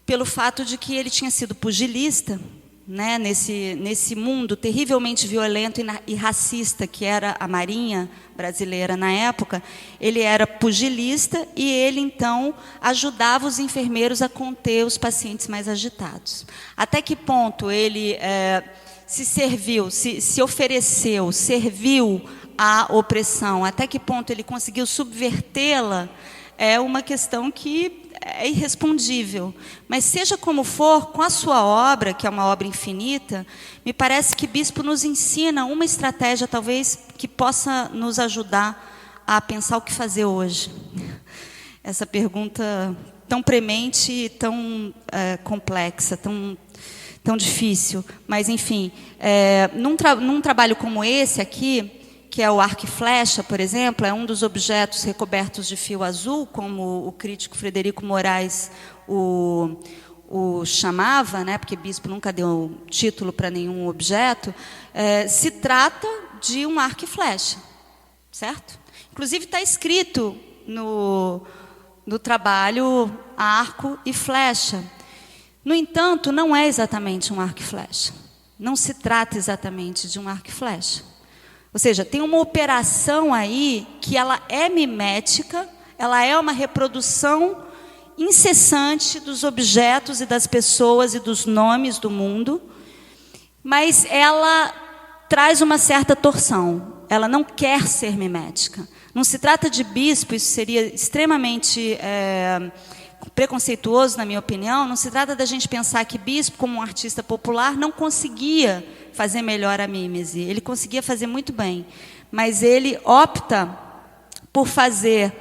pelo fato de que ele tinha sido pugilista, né, nesse mundo terrivelmente violento e racista que era a Marinha brasileira na época. Ele era pugilista e ele, então, ajudava os enfermeiros a conter os pacientes mais agitados. Até que ponto ele se ofereceu, serviu à opressão, até que ponto ele conseguiu subvertê-la, é uma questão que é irrespondível. Mas, seja como for, com a sua obra, que é uma obra infinita, me parece que Bispo nos ensina uma estratégia, talvez, que possa nos ajudar a pensar o que fazer hoje. Essa pergunta tão premente e tão complexa, tão difícil. Mas, enfim, num trabalho como esse aqui, que é o arco e flecha, por exemplo, é um dos objetos recobertos de fio azul, como o crítico Frederico Moraes o chamava, né, porque Bispo nunca deu título para nenhum objeto. Se trata de um arco e flecha, certo? Inclusive está escrito no trabalho arco e flecha. No entanto, não é exatamente um arco e flecha. Não se trata exatamente de um arco e flecha. Ou seja, tem uma operação aí que ela é mimética, ela é uma reprodução incessante dos objetos e das pessoas e dos nomes do mundo, mas ela traz uma certa torção. Ela não quer ser mimética. Não se trata de Bispo, isso seria extremamente preconceituoso, na minha opinião. Não se trata da gente pensar que Bispo, como um artista popular, não conseguia fazer melhor a mímese. Ele conseguia fazer muito bem, mas ele opta por fazer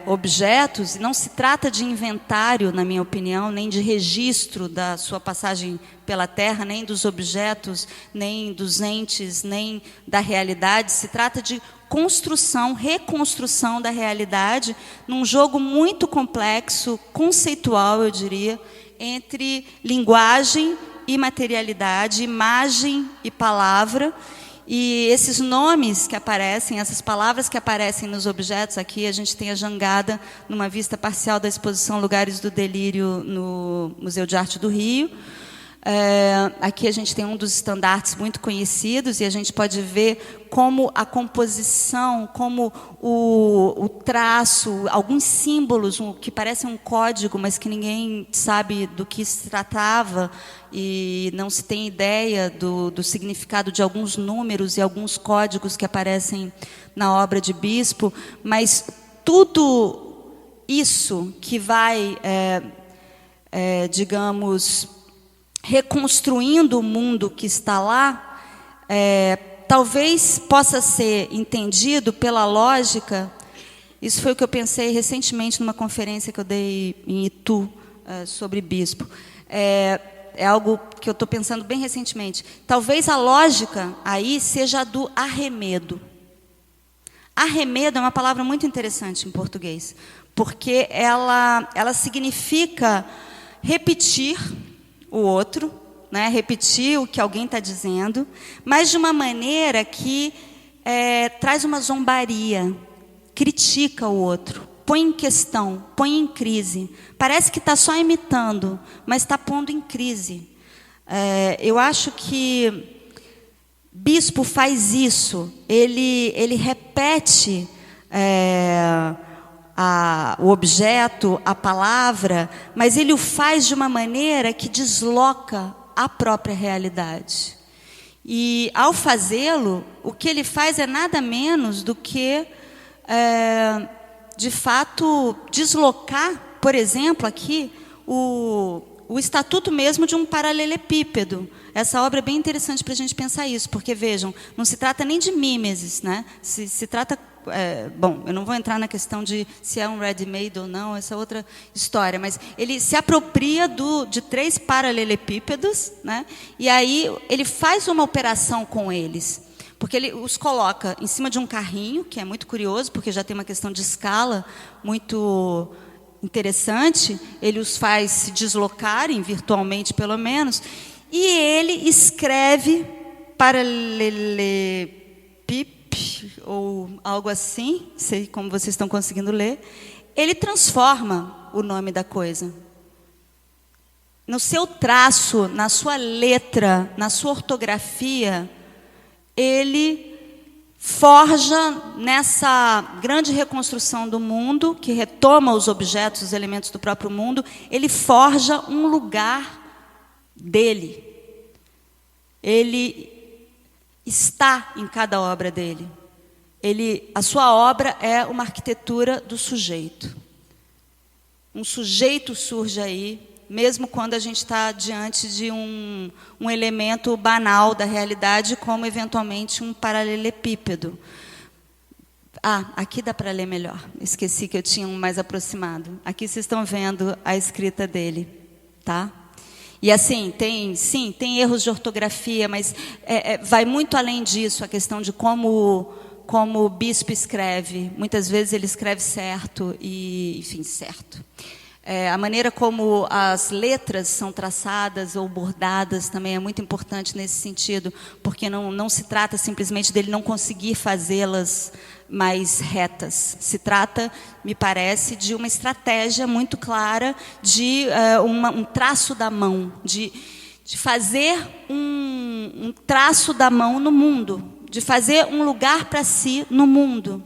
objetos, e não se trata de inventário, na minha opinião, nem de registro da sua passagem pela Terra, nem dos objetos, nem dos entes, nem da realidade. Se trata de construção, reconstrução da realidade, num jogo muito complexo, conceitual, eu diria, entre linguagem e materialidade, imagem e palavra. E esses nomes que aparecem, essas palavras que aparecem nos objetos, aqui a gente tem a jangada numa vista parcial da exposição Lugares do Delírio no Museu de Arte do Rio. Aqui a gente tem um dos estandartes muito conhecidos e a gente pode ver como a composição, como o traço, alguns símbolos que parecem um código, mas que ninguém sabe do que se tratava e não se tem ideia do significado de alguns números e alguns códigos que aparecem na obra de Bispo, mas tudo isso que vai, digamos, reconstruindo o mundo que está lá, talvez possa ser entendido pela lógica. Isso foi o que eu pensei recentemente numa conferência que eu dei em Itu sobre Bispo. É algo que eu estou pensando bem recentemente. Talvez a lógica aí seja a do arremedo. Arremedo é uma palavra muito interessante em português, porque ela significa repetir o outro, né? Repetir o que alguém está dizendo, mas de uma maneira que traz uma zombaria, critica o outro, põe em questão, põe em crise. Parece que está só imitando, mas está pondo em crise. Eu acho que bispo faz isso, ele repete o objeto, a palavra, mas ele o faz de uma maneira que desloca a própria realidade. E, ao fazê-lo, o que ele faz é nada menos do que, de fato, deslocar, por exemplo, aqui, o estatuto mesmo de um paralelepípedo. Essa obra é bem interessante para a gente pensar isso, porque, vejam, não se trata nem de mimesis, né? Se trata... bom, eu não vou entrar na questão de se é um ready-made ou não, essa é outra história, mas ele se apropria de 3 paralelepípedos, né? E aí ele faz uma operação com eles, porque ele os coloca em cima de um carrinho, que é muito curioso, porque já tem uma questão de escala muito interessante, ele os faz se deslocarem, virtualmente pelo menos, e ele escreve paralelepípedo, ou algo assim, sei como vocês estão conseguindo ler, ele transforma o nome da coisa. No seu traço, na sua letra, na sua ortografia, ele forja nessa grande reconstrução do mundo, que retoma os objetos, os elementos do próprio mundo, ele forja um lugar dele. Ele está em cada obra dele. A sua obra é uma arquitetura do sujeito. Um sujeito surge aí, mesmo quando a gente está diante de um elemento banal da realidade, como eventualmente um paralelepípedo. Aqui dá para ler melhor. Esqueci que eu tinha um mais aproximado. Aqui vocês estão vendo a escrita dele, tá? E assim, tem erros de ortografia, mas vai muito além disso, a questão de como o bispo escreve. Muitas vezes ele escreve certo, enfim, certo. A maneira como as letras são traçadas ou bordadas também é muito importante nesse sentido, porque não se trata simplesmente dele não conseguir fazê-las mais retas. Se trata, me parece, de uma estratégia muito clara de um traço da mão, de fazer um traço da mão no mundo, de fazer um lugar para si no mundo.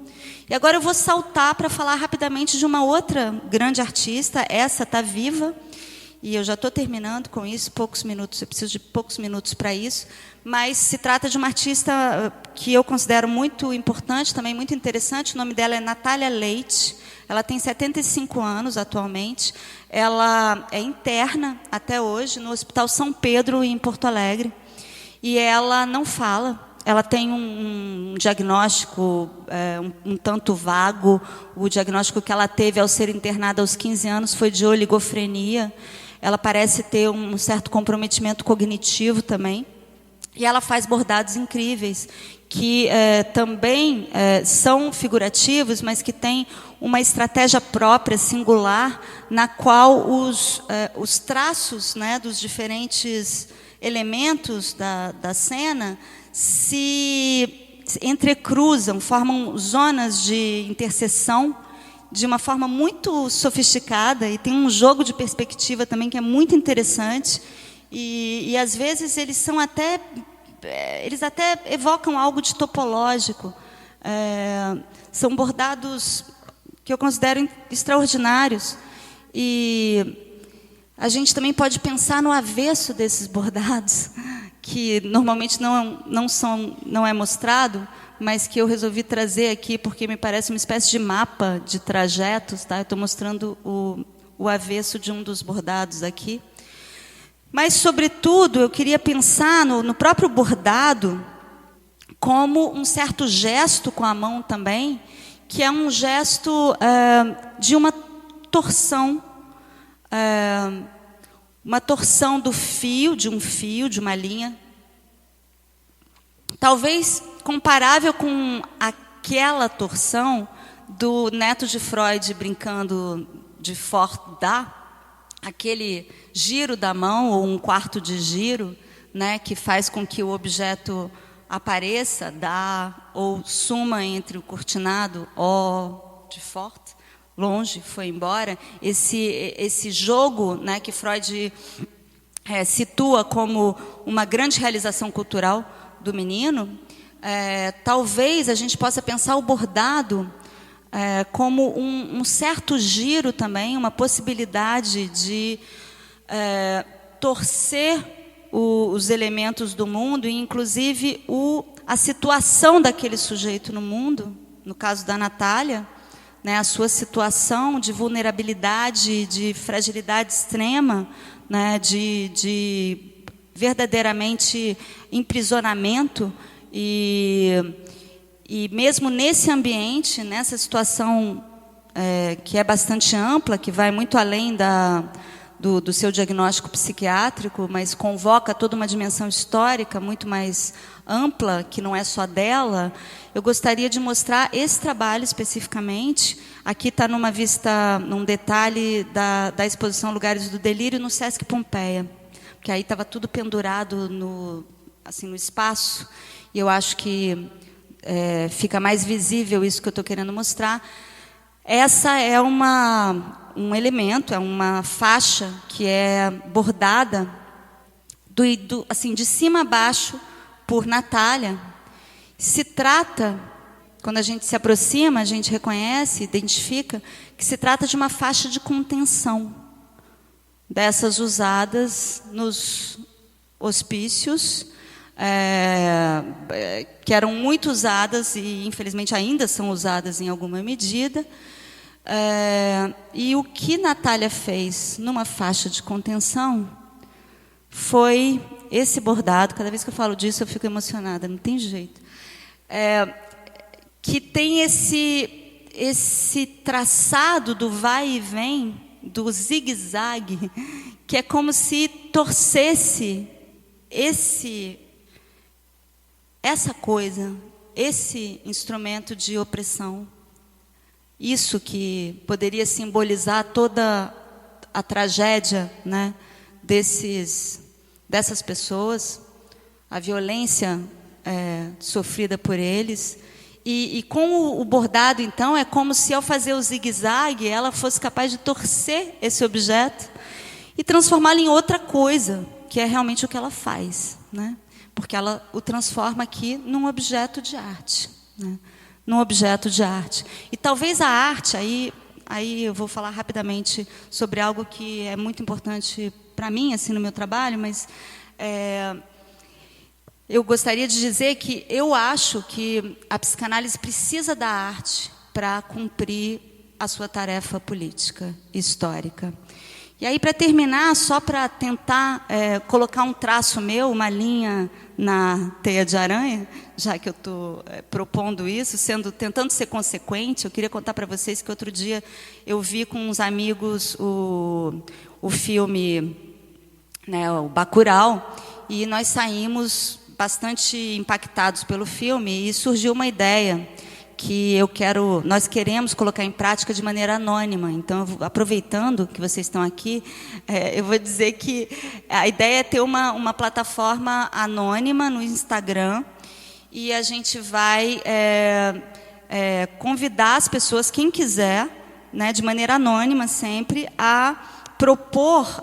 E agora eu vou saltar para falar rapidamente de uma outra grande artista. Essa está viva, e eu já estou terminando com isso, poucos minutos, eu preciso de poucos minutos para isso, mas se trata de uma artista que eu considero muito importante, também muito interessante. O nome dela é Natália Leite, ela tem 75 anos atualmente, ela é interna até hoje no Hospital São Pedro, em Porto Alegre, e ela não fala. Ela tem um diagnóstico um tanto vago. O diagnóstico que ela teve ao ser internada aos 15 anos foi de oligofrenia. Ela parece ter um certo comprometimento cognitivo também. E ela faz bordados incríveis, que também são figurativos, mas que têm uma estratégia própria, singular, na qual os traços, né, dos diferentes elementos da cena se entrecruzam, formam zonas de interseção de uma forma muito sofisticada, e tem um jogo de perspectiva também que é muito interessante, e às vezes eles até evocam algo de topológico. São bordados que eu considero extraordinários, e a gente também pode pensar no avesso desses bordados, que normalmente não é mostrado, mas que eu resolvi trazer aqui porque me parece uma espécie de mapa de trajetos, tá? Eu estou mostrando o avesso de um dos bordados aqui. Mas, sobretudo, eu queria pensar no próprio bordado como um certo gesto com a mão também, que é um gesto de uma torção, uma torção do fio, de uma linha, talvez comparável com aquela torção do neto de Freud brincando de Fort-da, aquele giro da mão, ou um quarto de giro, né, que faz com que o objeto apareça, dá, ou suma entre o cortinado, ó, de Fort, longe, foi embora. Esse jogo, né, que Freud situa como uma grande realização cultural do menino, talvez a gente possa pensar o bordado como um certo giro também, uma possibilidade de torcer os elementos do mundo, e inclusive a situação daquele sujeito no mundo, no caso da Natália, né, a sua situação de vulnerabilidade, de fragilidade extrema, né, de verdadeiramente emprisionamento, e mesmo nesse ambiente, nessa situação que é bastante ampla, que vai muito além do seu diagnóstico psiquiátrico, mas convoca toda uma dimensão histórica muito mais ampla, que não é só dela, eu gostaria de mostrar esse trabalho especificamente. Aqui está num detalhe da exposição Lugares do Delírio no Sesc Pompeia, porque aí estava tudo pendurado no espaço, e eu acho que fica mais visível isso que eu estou querendo mostrar. Essa é um elemento, é uma faixa que é bordada assim, de cima a baixo por Natália. Se trata, quando a gente se aproxima, a gente reconhece, identifica, que se trata de uma faixa de contenção, dessas usadas nos hospícios, que eram muito usadas e, infelizmente, ainda são usadas em alguma medida. E o que Natália fez numa faixa de contenção foi esse bordado. Cada vez que eu falo disso, eu fico emocionada, não tem jeito. Que tem esse traçado do vai e vem, do zigue-zague, que é como se torcesse essa coisa, esse instrumento de opressão. Isso que poderia simbolizar toda a tragédia, né, dessas pessoas, a violência sofrida por eles. E com o bordado, então, é como se, ao fazer o zigue-zague, ela fosse capaz de torcer esse objeto e transformá-lo em outra coisa, que é realmente o que ela faz, né? Porque ela o transforma aqui num objeto de arte, né? Num objeto de arte. E talvez a arte, aí eu vou falar rapidamente sobre algo que é muito importante para mim, assim, no meu trabalho, mas eu gostaria de dizer que eu acho que a psicanálise precisa da arte para cumprir a sua tarefa política, histórica. E aí, para terminar, só para tentar colocar um traço meu, uma linha na teia de aranha, já que eu estou propondo isso, tentando ser consequente, eu queria contar para vocês que outro dia eu vi com uns amigos o filme, né, o Bacurau, e nós saímos bastante impactados pelo filme, e surgiu uma ideia que nós queremos colocar em prática de maneira anônima. Então, aproveitando que vocês estão aqui, eu vou dizer que a ideia é ter uma plataforma anônima no Instagram, e a gente vai convidar as pessoas, quem quiser, né, de maneira anônima sempre, a propor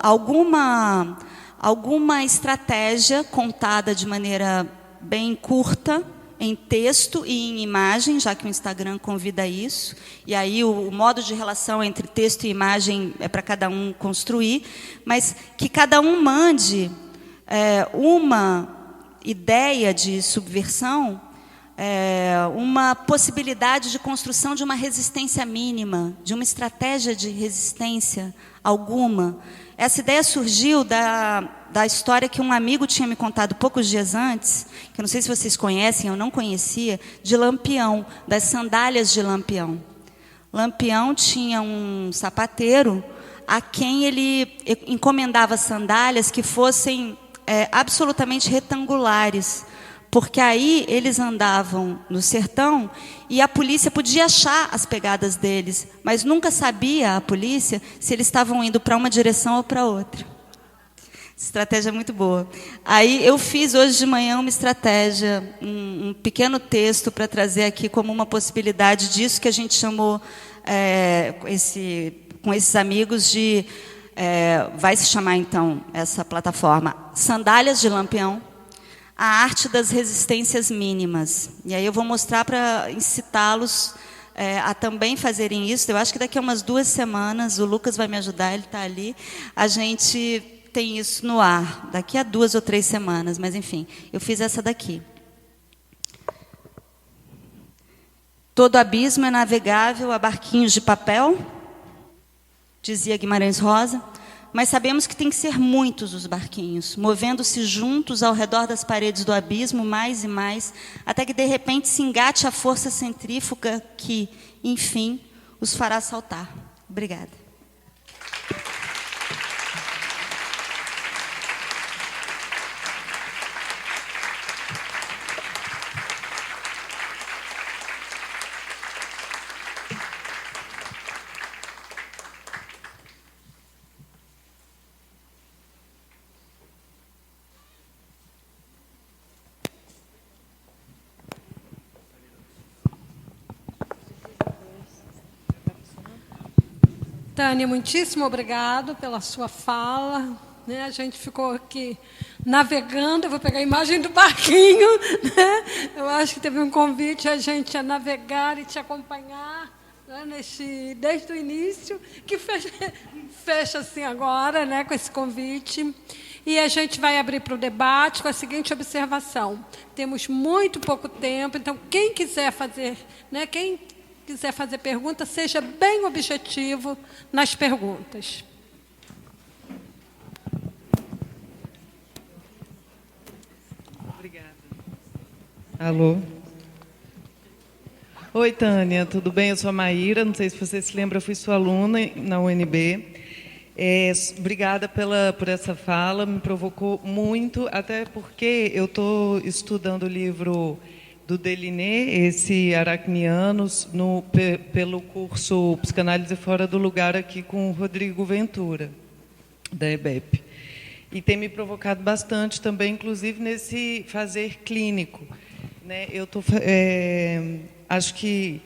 alguma estratégia contada de maneira bem curta, em texto e em imagem, já que o Instagram convida isso. E aí o modo de relação entre texto e imagem é para cada um construir, mas que cada um mande uma ideia de subversão, uma possibilidade de construção de uma resistência mínima, de uma estratégia de resistência alguma. Essa ideia surgiu da história que um amigo tinha me contado poucos dias antes, que eu não sei se vocês conhecem, eu não conhecia, de Lampião, das sandálias de Lampião. Lampião tinha um sapateiro a quem ele encomendava sandálias que fossem absolutamente retangulares, porque aí eles andavam no sertão e a polícia podia achar as pegadas deles, mas nunca sabia a polícia se eles estavam indo para uma direção ou para outra. Estratégia muito boa. Aí eu fiz hoje de manhã uma estratégia, um pequeno texto para trazer aqui como uma possibilidade disso que a gente chamou com esses amigos de... vai se chamar, então, essa plataforma Sandálias de Lampião, a arte das resistências mínimas. E aí eu vou mostrar para incitá-los a também fazerem isso. Eu acho que daqui a umas 2 semanas, o Lucas vai me ajudar, ele está ali, a gente tem isso no ar, daqui a 2 ou 3 semanas, mas enfim, eu fiz essa daqui. Todo abismo é navegável a barquinhos de papel, dizia Guimarães Rosa, mas sabemos que tem que ser muitos os barquinhos, movendo-se juntos ao redor das paredes do abismo, mais e mais, até que de repente se engate a força centrífuga que, enfim, os fará saltar. Obrigada. Tânia, muitíssimo obrigado pela sua fala. A gente ficou aqui navegando. Eu vou pegar a imagem do barquinho. Eu acho que teve um convite a gente a navegar e te acompanhar desde o início, que fecha assim agora, com esse convite. E a gente vai abrir para o debate com a seguinte observação. Temos muito pouco tempo, então quem quiser fazer, quem quiser fazer pergunta, seja bem objetivo nas perguntas. Obrigada. Alô? Oi, Tânia, tudo bem? Eu sou a Maíra, não sei se você se lembra, eu fui sua aluna na UNB. Obrigada por essa fala, me provocou muito, até porque eu estou estudando o livro do Deliné, esse Aracnianos, pelo curso Psicanálise Fora do Lugar, aqui com o Rodrigo Ventura, da EBEP. E tem me provocado bastante também, inclusive, nesse fazer clínico. Eu acho que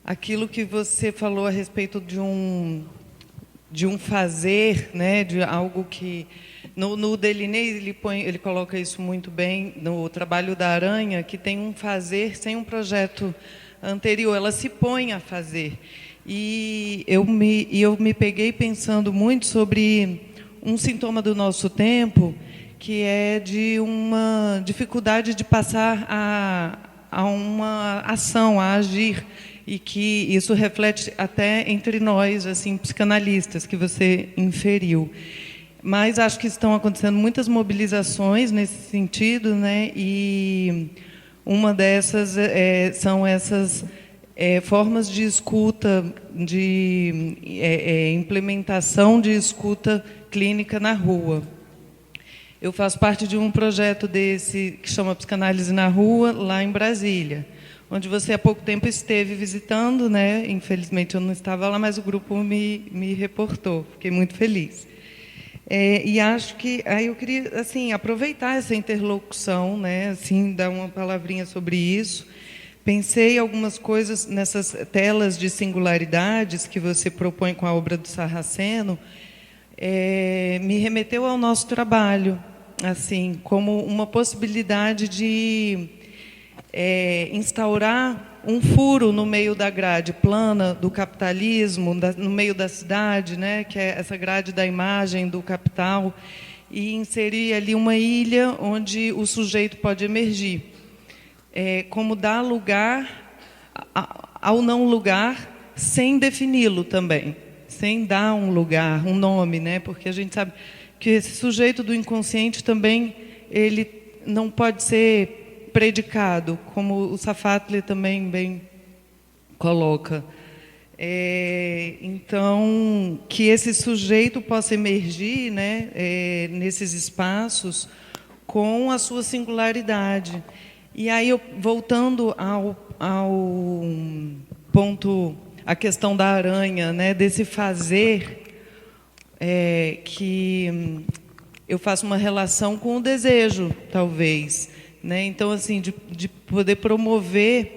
aquilo que você falou a respeito de um fazer, de algo que... No Deliné, ele coloca isso muito bem, no trabalho da Aranha, que tem um fazer sem um projeto anterior, ela se põe a fazer. E eu me peguei pensando muito sobre um sintoma do nosso tempo, que é de uma dificuldade de passar a uma ação, a agir, e que isso reflete até entre nós, assim, psicanalistas, que você inferiu. Mas acho que estão acontecendo muitas mobilizações nesse sentido, e uma dessas são essas formas de escuta, de implementação de escuta clínica na rua. Eu faço parte de um projeto desse que chama Psicanálise na Rua, lá em Brasília, onde você há pouco tempo esteve visitando, Infelizmente eu não estava lá, mas o grupo me reportou. Fiquei muito feliz. E acho que aí eu queria aproveitar essa interlocução, dar uma palavrinha sobre isso. Pensei algumas coisas nessas telas de singularidades que você propõe com a obra do Sarraceno, me remeteu ao nosso trabalho, assim, como uma possibilidade de instaurar um furo no meio da grade plana do capitalismo, no meio da cidade, que é essa grade da imagem do capital, e inserir ali uma ilha onde o sujeito pode emergir. Como dar lugar ao não lugar, sem defini-lo também, sem dar um lugar, um nome, porque a gente sabe que esse sujeito do inconsciente também ele não pode ser predicado, como o Safatli também bem coloca. Então, que esse sujeito possa emergir nesses espaços com a sua singularidade. E aí, voltando ao ponto, a questão da aranha, né, desse fazer, que eu faço uma relação com o desejo, talvez, né? Então, assim, de poder promover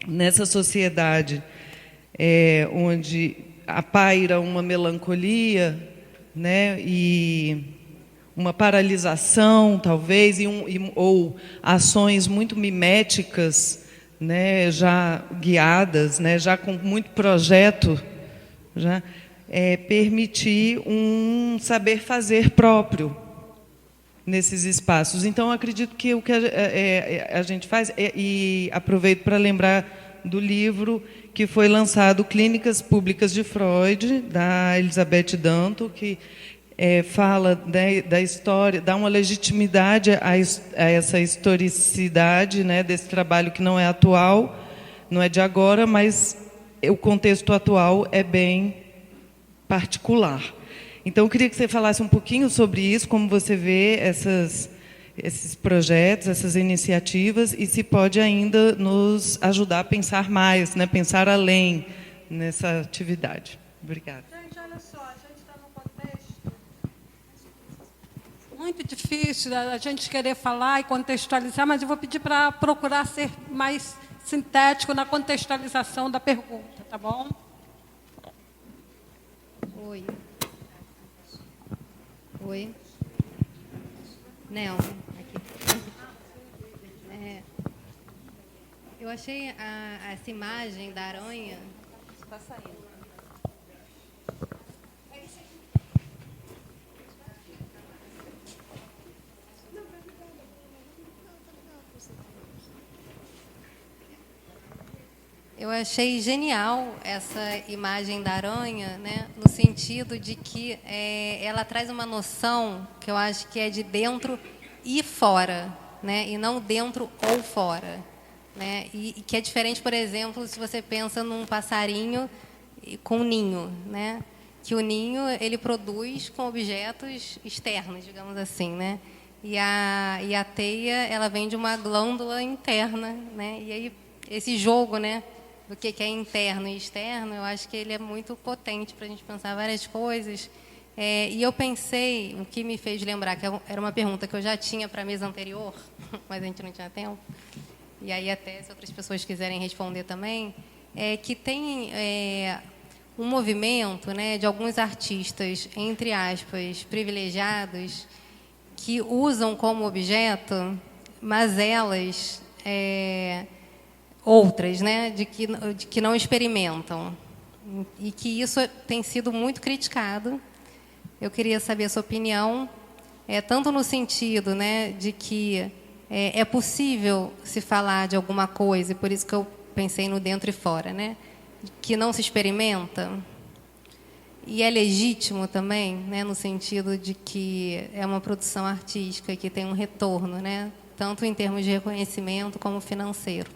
nessa sociedade onde paira uma melancolia, né, e uma paralisação, talvez, ou ações muito miméticas, né, já guiadas, né, já com muito projeto, já permitir um saber fazer próprio nesses espaços. Então, acredito que o que a gente faz, e aproveito para lembrar do livro que foi lançado, Clínicas Públicas de Freud, da Elizabeth Danto, que fala da história, dá uma legitimidade a essa historicidade, né, desse trabalho que não é atual, não é de agora, mas o contexto atual é bem particular. Então, eu queria que você falasse um pouquinho sobre isso, como você vê esses projetos, essas iniciativas, e se pode ainda nos ajudar a pensar mais, né, pensar além nessa atividade. Obrigada. Gente, olha só, a gente está num contexto muito difícil a gente querer falar e contextualizar, mas eu vou pedir para procurar ser mais sintético na contextualização da pergunta, tá bom? Oi. Oi. Nelma, aqui. Eu achei essa imagem da aranha. Está saindo. Eu achei genial essa imagem da aranha, né, no sentido de que ela traz uma noção que eu acho que é de dentro e fora, né, e não dentro ou fora, né, e que é diferente, por exemplo, se você pensa num passarinho com ninho, né, que o ninho ele produz com objetos externos, digamos assim, né, e a teia ela vem de uma glândula interna, né, e aí esse jogo, né, do que é interno e externo, eu acho que ele é muito potente para a gente pensar várias coisas. E eu pensei, o que me fez lembrar, que era uma pergunta que eu já tinha para a mesa anterior, mas a gente não tinha tempo, e aí até se outras pessoas quiserem responder também, que tem um movimento, né, de alguns artistas, entre aspas, privilegiados, que usam como objeto mazelas outras, né, de que não experimentam, e que isso tem sido muito criticado. Eu queria saber a sua opinião, tanto no sentido, né, de que é possível se falar de alguma coisa, e por isso que eu pensei no dentro e fora, né, que não se experimenta, e é legítimo também, né, no sentido de que é uma produção artística que tem um retorno, né, tanto em termos de reconhecimento como financeiro.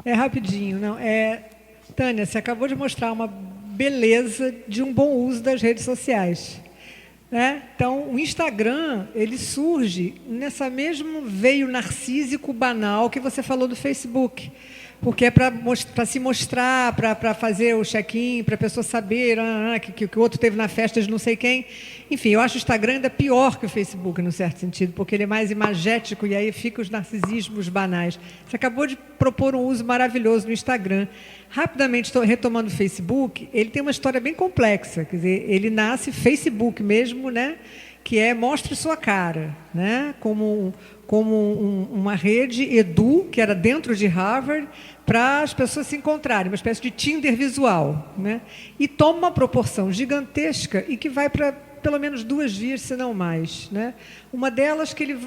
É rapidinho, não. Tânia, você acabou de mostrar uma beleza de um bom uso das redes sociais, né? Então, o Instagram ele surge nessa mesmo veio narcísico banal que você falou do Facebook, porque é para se mostrar, para fazer o check-in, para a pessoa saber que o outro teve na festa de não sei quem. Enfim, eu acho o Instagram ainda pior que o Facebook, num certo sentido, porque ele é mais imagético e aí fica os narcisismos banais. Você acabou de propor um uso maravilhoso no Instagram. Rapidamente, estou retomando o Facebook, ele tem uma história bem complexa. Quer dizer, ele nasce Facebook mesmo, né, que mostre sua cara, né, como uma rede edu, que era dentro de Harvard, para as pessoas se encontrarem, uma espécie de Tinder visual, né? E toma uma proporção gigantesca e que vai para pelo menos 2 vias, se não mais, né? Uma delas que ele,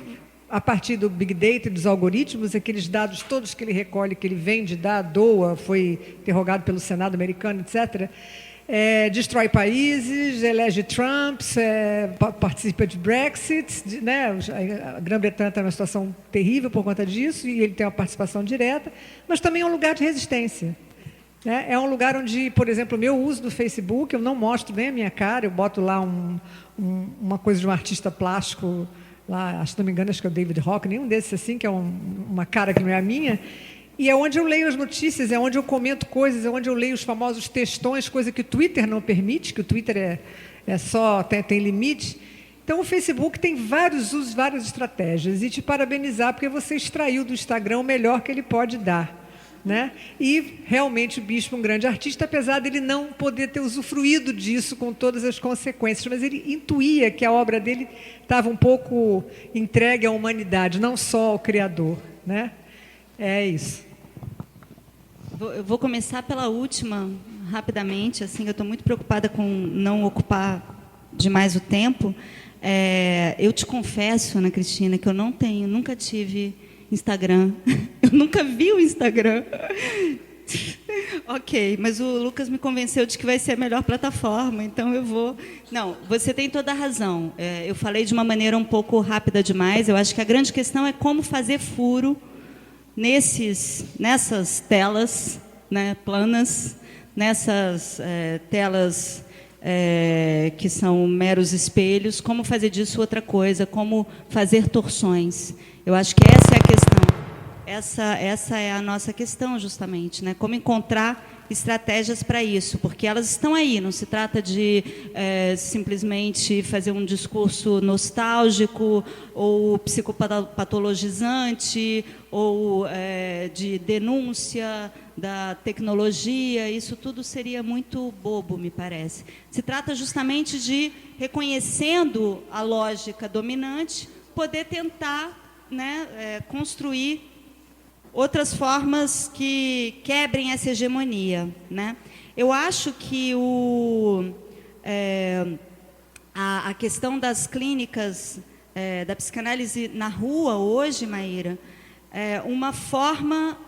a partir do Big Data e dos algoritmos, aqueles dados todos que ele recolhe, que ele vende, doa, foi interrogado pelo Senado americano, etc., destrói países, elege Trumps, participa de Brexit, né? A Grã-Bretanha está numa situação terrível por conta disso, e ele tem uma participação direta, mas também é um lugar de resistência. né? É um lugar onde, por exemplo, o meu uso do Facebook, eu não mostro nem a minha cara, eu boto lá uma coisa de um artista plástico, lá, se não me engano, acho que é o David Rock, nenhum desses assim, que é uma cara que não é a minha. E é onde eu leio as notícias, é onde eu comento coisas, é onde eu leio os famosos textões, coisa que o Twitter não permite, que o Twitter tem limite. Então, o Facebook tem vários usos, várias estratégias. E te parabenizar, porque você extraiu do Instagram o melhor que ele pode dar, né? E, realmente, o Bispo é um grande artista, apesar dele não poder ter usufruído disso com todas as consequências. Mas ele intuía que a obra dele estava um pouco entregue à humanidade, não só ao Criador, né? É isso. Eu vou começar pela última, rapidamente. Assim, eu estou muito preocupada com não ocupar demais o tempo. Eu te confesso, Ana Cristina, que eu nunca tive Instagram. Eu nunca vi o Instagram. Ok, mas o Lucas me convenceu de que vai ser a melhor plataforma, então eu vou... Não, você tem toda a razão. Eu falei de uma maneira um pouco rápida demais. Eu acho que a grande questão é como fazer furo nessas telas, né, planas, nessas telas que são meros espelhos, como fazer disso outra coisa, como fazer torções. Eu acho que essa é a questão. Essa é a nossa questão, justamente, né? Como encontrar estratégias para isso, porque elas estão aí. Não se trata de simplesmente fazer um discurso nostálgico ou psicopatologizante ou de denúncia da tecnologia. Isso tudo seria muito bobo, me parece. Se trata justamente de, reconhecendo a lógica dominante, poder tentar, né, construir outras formas que quebrem essa hegemonia, né? Eu acho que a questão das clínicas da psicanálise na rua hoje, Maíra, é uma forma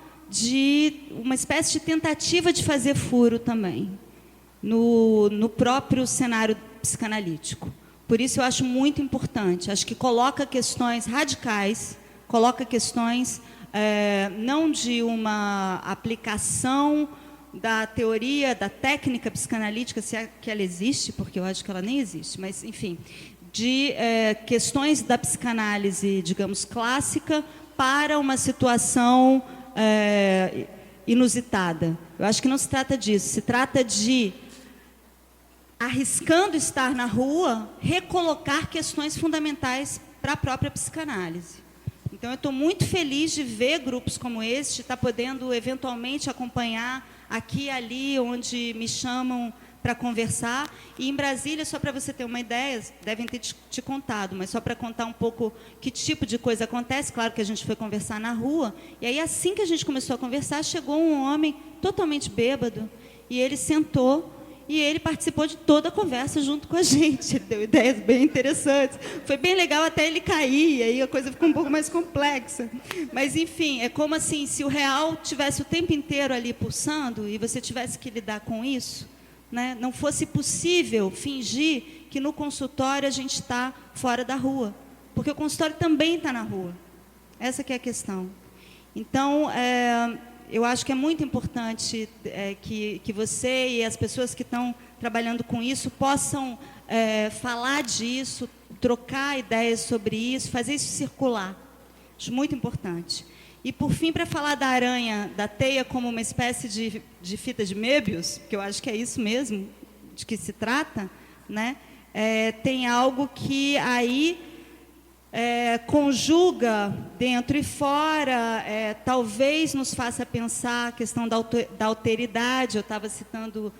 uma espécie de tentativa de fazer furo também no próprio cenário psicanalítico. Por isso eu acho muito importante. Acho que coloca questões radicais, coloca questões não de uma aplicação da teoria, da técnica psicanalítica, se é que ela existe, porque eu acho que ela nem existe, mas, enfim, de questões da psicanálise, digamos, clássica, para uma situação inusitada. Eu acho que não se trata disso, se trata de, arriscando estar na rua, recolocar questões fundamentais para a própria psicanálise. Então, eu estou muito feliz de ver grupos como este, estar podendo, eventualmente, acompanhar aqui e ali, onde me chamam para conversar. E em Brasília, só para você ter uma ideia, devem ter te contado, mas só para contar um pouco que tipo de coisa acontece. Claro que a gente foi conversar na rua, e aí, assim que a gente começou a conversar, chegou um homem totalmente bêbado, e ele sentou, e ele participou de toda a conversa junto com a gente. Ele deu ideias bem interessantes. Foi bem legal até ele cair, e aí a coisa ficou um pouco mais complexa. Mas, enfim, é como assim, se o real tivesse o tempo inteiro ali pulsando e você tivesse que lidar com isso, né? Não fosse possível fingir que no consultório a gente está fora da rua. Porque o consultório também está na rua. Essa que é a questão. Então, eu acho que é muito importante que você e as pessoas que estão trabalhando com isso possam falar disso, trocar ideias sobre isso, fazer isso circular. Acho muito importante. E, por fim, para falar da aranha, da teia como uma espécie de fita de Möbius, que eu acho que é isso mesmo de que se trata, né? Tem algo que aí conjuga dentro e fora, talvez nos faça pensar a questão da alteridade. Eu estava citando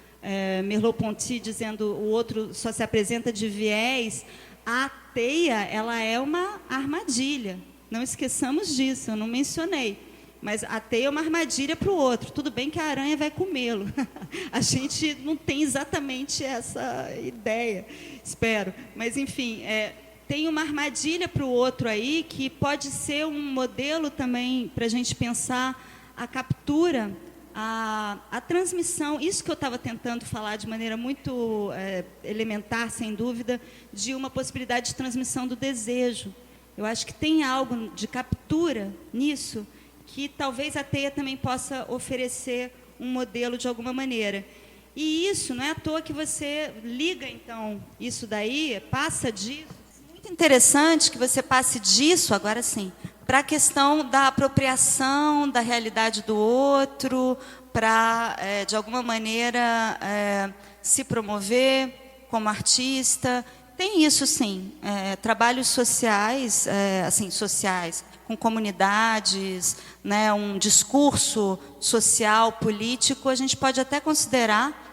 Merleau-Ponty, dizendo o outro só se apresenta de viés. A teia, ela é uma armadilha. Não esqueçamos disso, eu não mencionei. Mas a teia é uma armadilha para o outro. Tudo bem que a aranha vai comê-lo. A gente não tem exatamente essa ideia, espero. Mas, enfim, tem uma armadilha para o outro aí, que pode ser um modelo também para a gente pensar a captura, a transmissão. Isso que eu estava tentando falar de maneira muito elementar, sem dúvida, de uma possibilidade de transmissão do desejo. Eu acho que tem algo de captura nisso, que talvez a teia também possa oferecer um modelo de alguma maneira. E isso, não é à toa que você liga, então, isso daí, passa disso. Muito interessante que você passe disso, agora sim, para a questão da apropriação da realidade do outro, para, de alguma maneira, se promover como artista. Tem isso, sim. Trabalhos sociais, sociais, com comunidades, né, um discurso social, político, a gente pode até considerar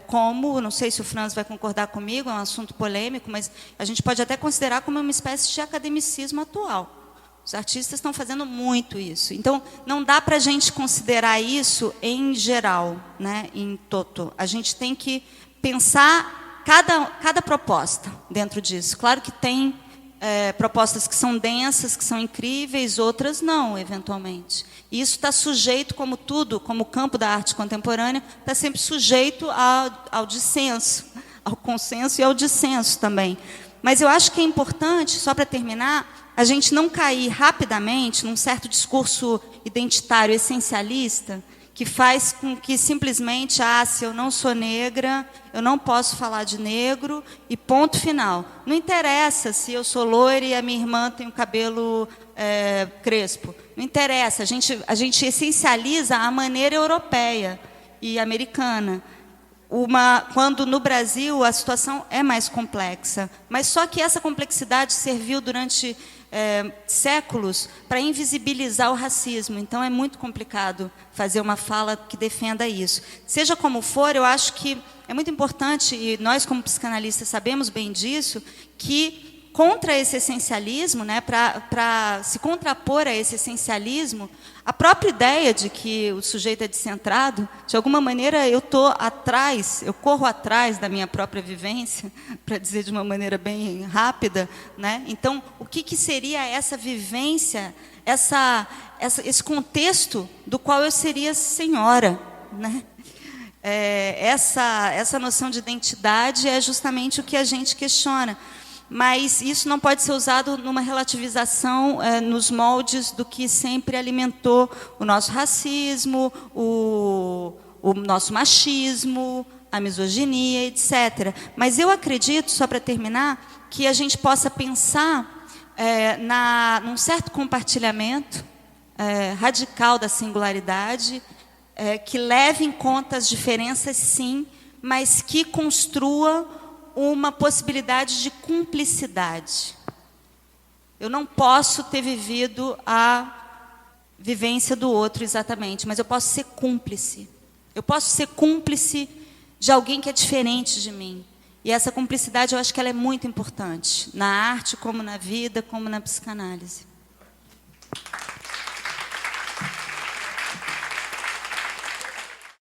como, não sei se o Franz vai concordar comigo, é um assunto polêmico, mas a gente pode até considerar como uma espécie de academicismo atual. Os artistas estão fazendo muito isso. Então, não dá para a gente considerar isso em geral, né, em toto. A gente tem que pensar cada proposta dentro disso. Claro que tem propostas que são densas, que são incríveis, outras não, eventualmente. E isso está sujeito, como tudo, como o campo da arte contemporânea, está sempre sujeito ao dissenso, ao consenso e ao dissenso também. Mas eu acho que é importante, só para terminar, a gente não cair rapidamente num certo discurso identitário essencialista, que faz com que simplesmente, se eu não sou negra, eu não posso falar de negro, e ponto final. Não interessa se eu sou loira e a minha irmã tem o cabelo crespo. Não interessa, a gente essencializa a maneira europeia e americana. Quando no Brasil a situação é mais complexa, mas só que essa complexidade serviu durante séculos para invisibilizar o racismo. Então é muito complicado fazer uma fala que defenda isso. Seja como for, eu acho que é muito importante, e nós como psicanalistas sabemos bem disso, que contra esse essencialismo, né, para se contrapor a esse essencialismo, a própria ideia de que o sujeito é descentrado, de alguma maneira eu corro atrás da minha própria vivência, para dizer de uma maneira bem rápida, né? Então, o que seria essa vivência, esse contexto do qual eu seria senhora, né? Essa noção de identidade é justamente o que a gente questiona. Mas isso não pode ser usado numa relativização nos moldes do que sempre alimentou o nosso racismo, o nosso machismo, a misoginia, etc. Mas eu acredito, só para terminar, que a gente possa pensar num certo compartilhamento radical da singularidade, que leve em conta as diferenças, sim, mas que construa uma possibilidade de cumplicidade. Eu não posso ter vivido a vivência do outro exatamente, mas eu posso ser cúmplice. Eu posso ser cúmplice de alguém que é diferente de mim. E essa cumplicidade, eu acho que ela é muito importante, na arte, como na vida, como na psicanálise.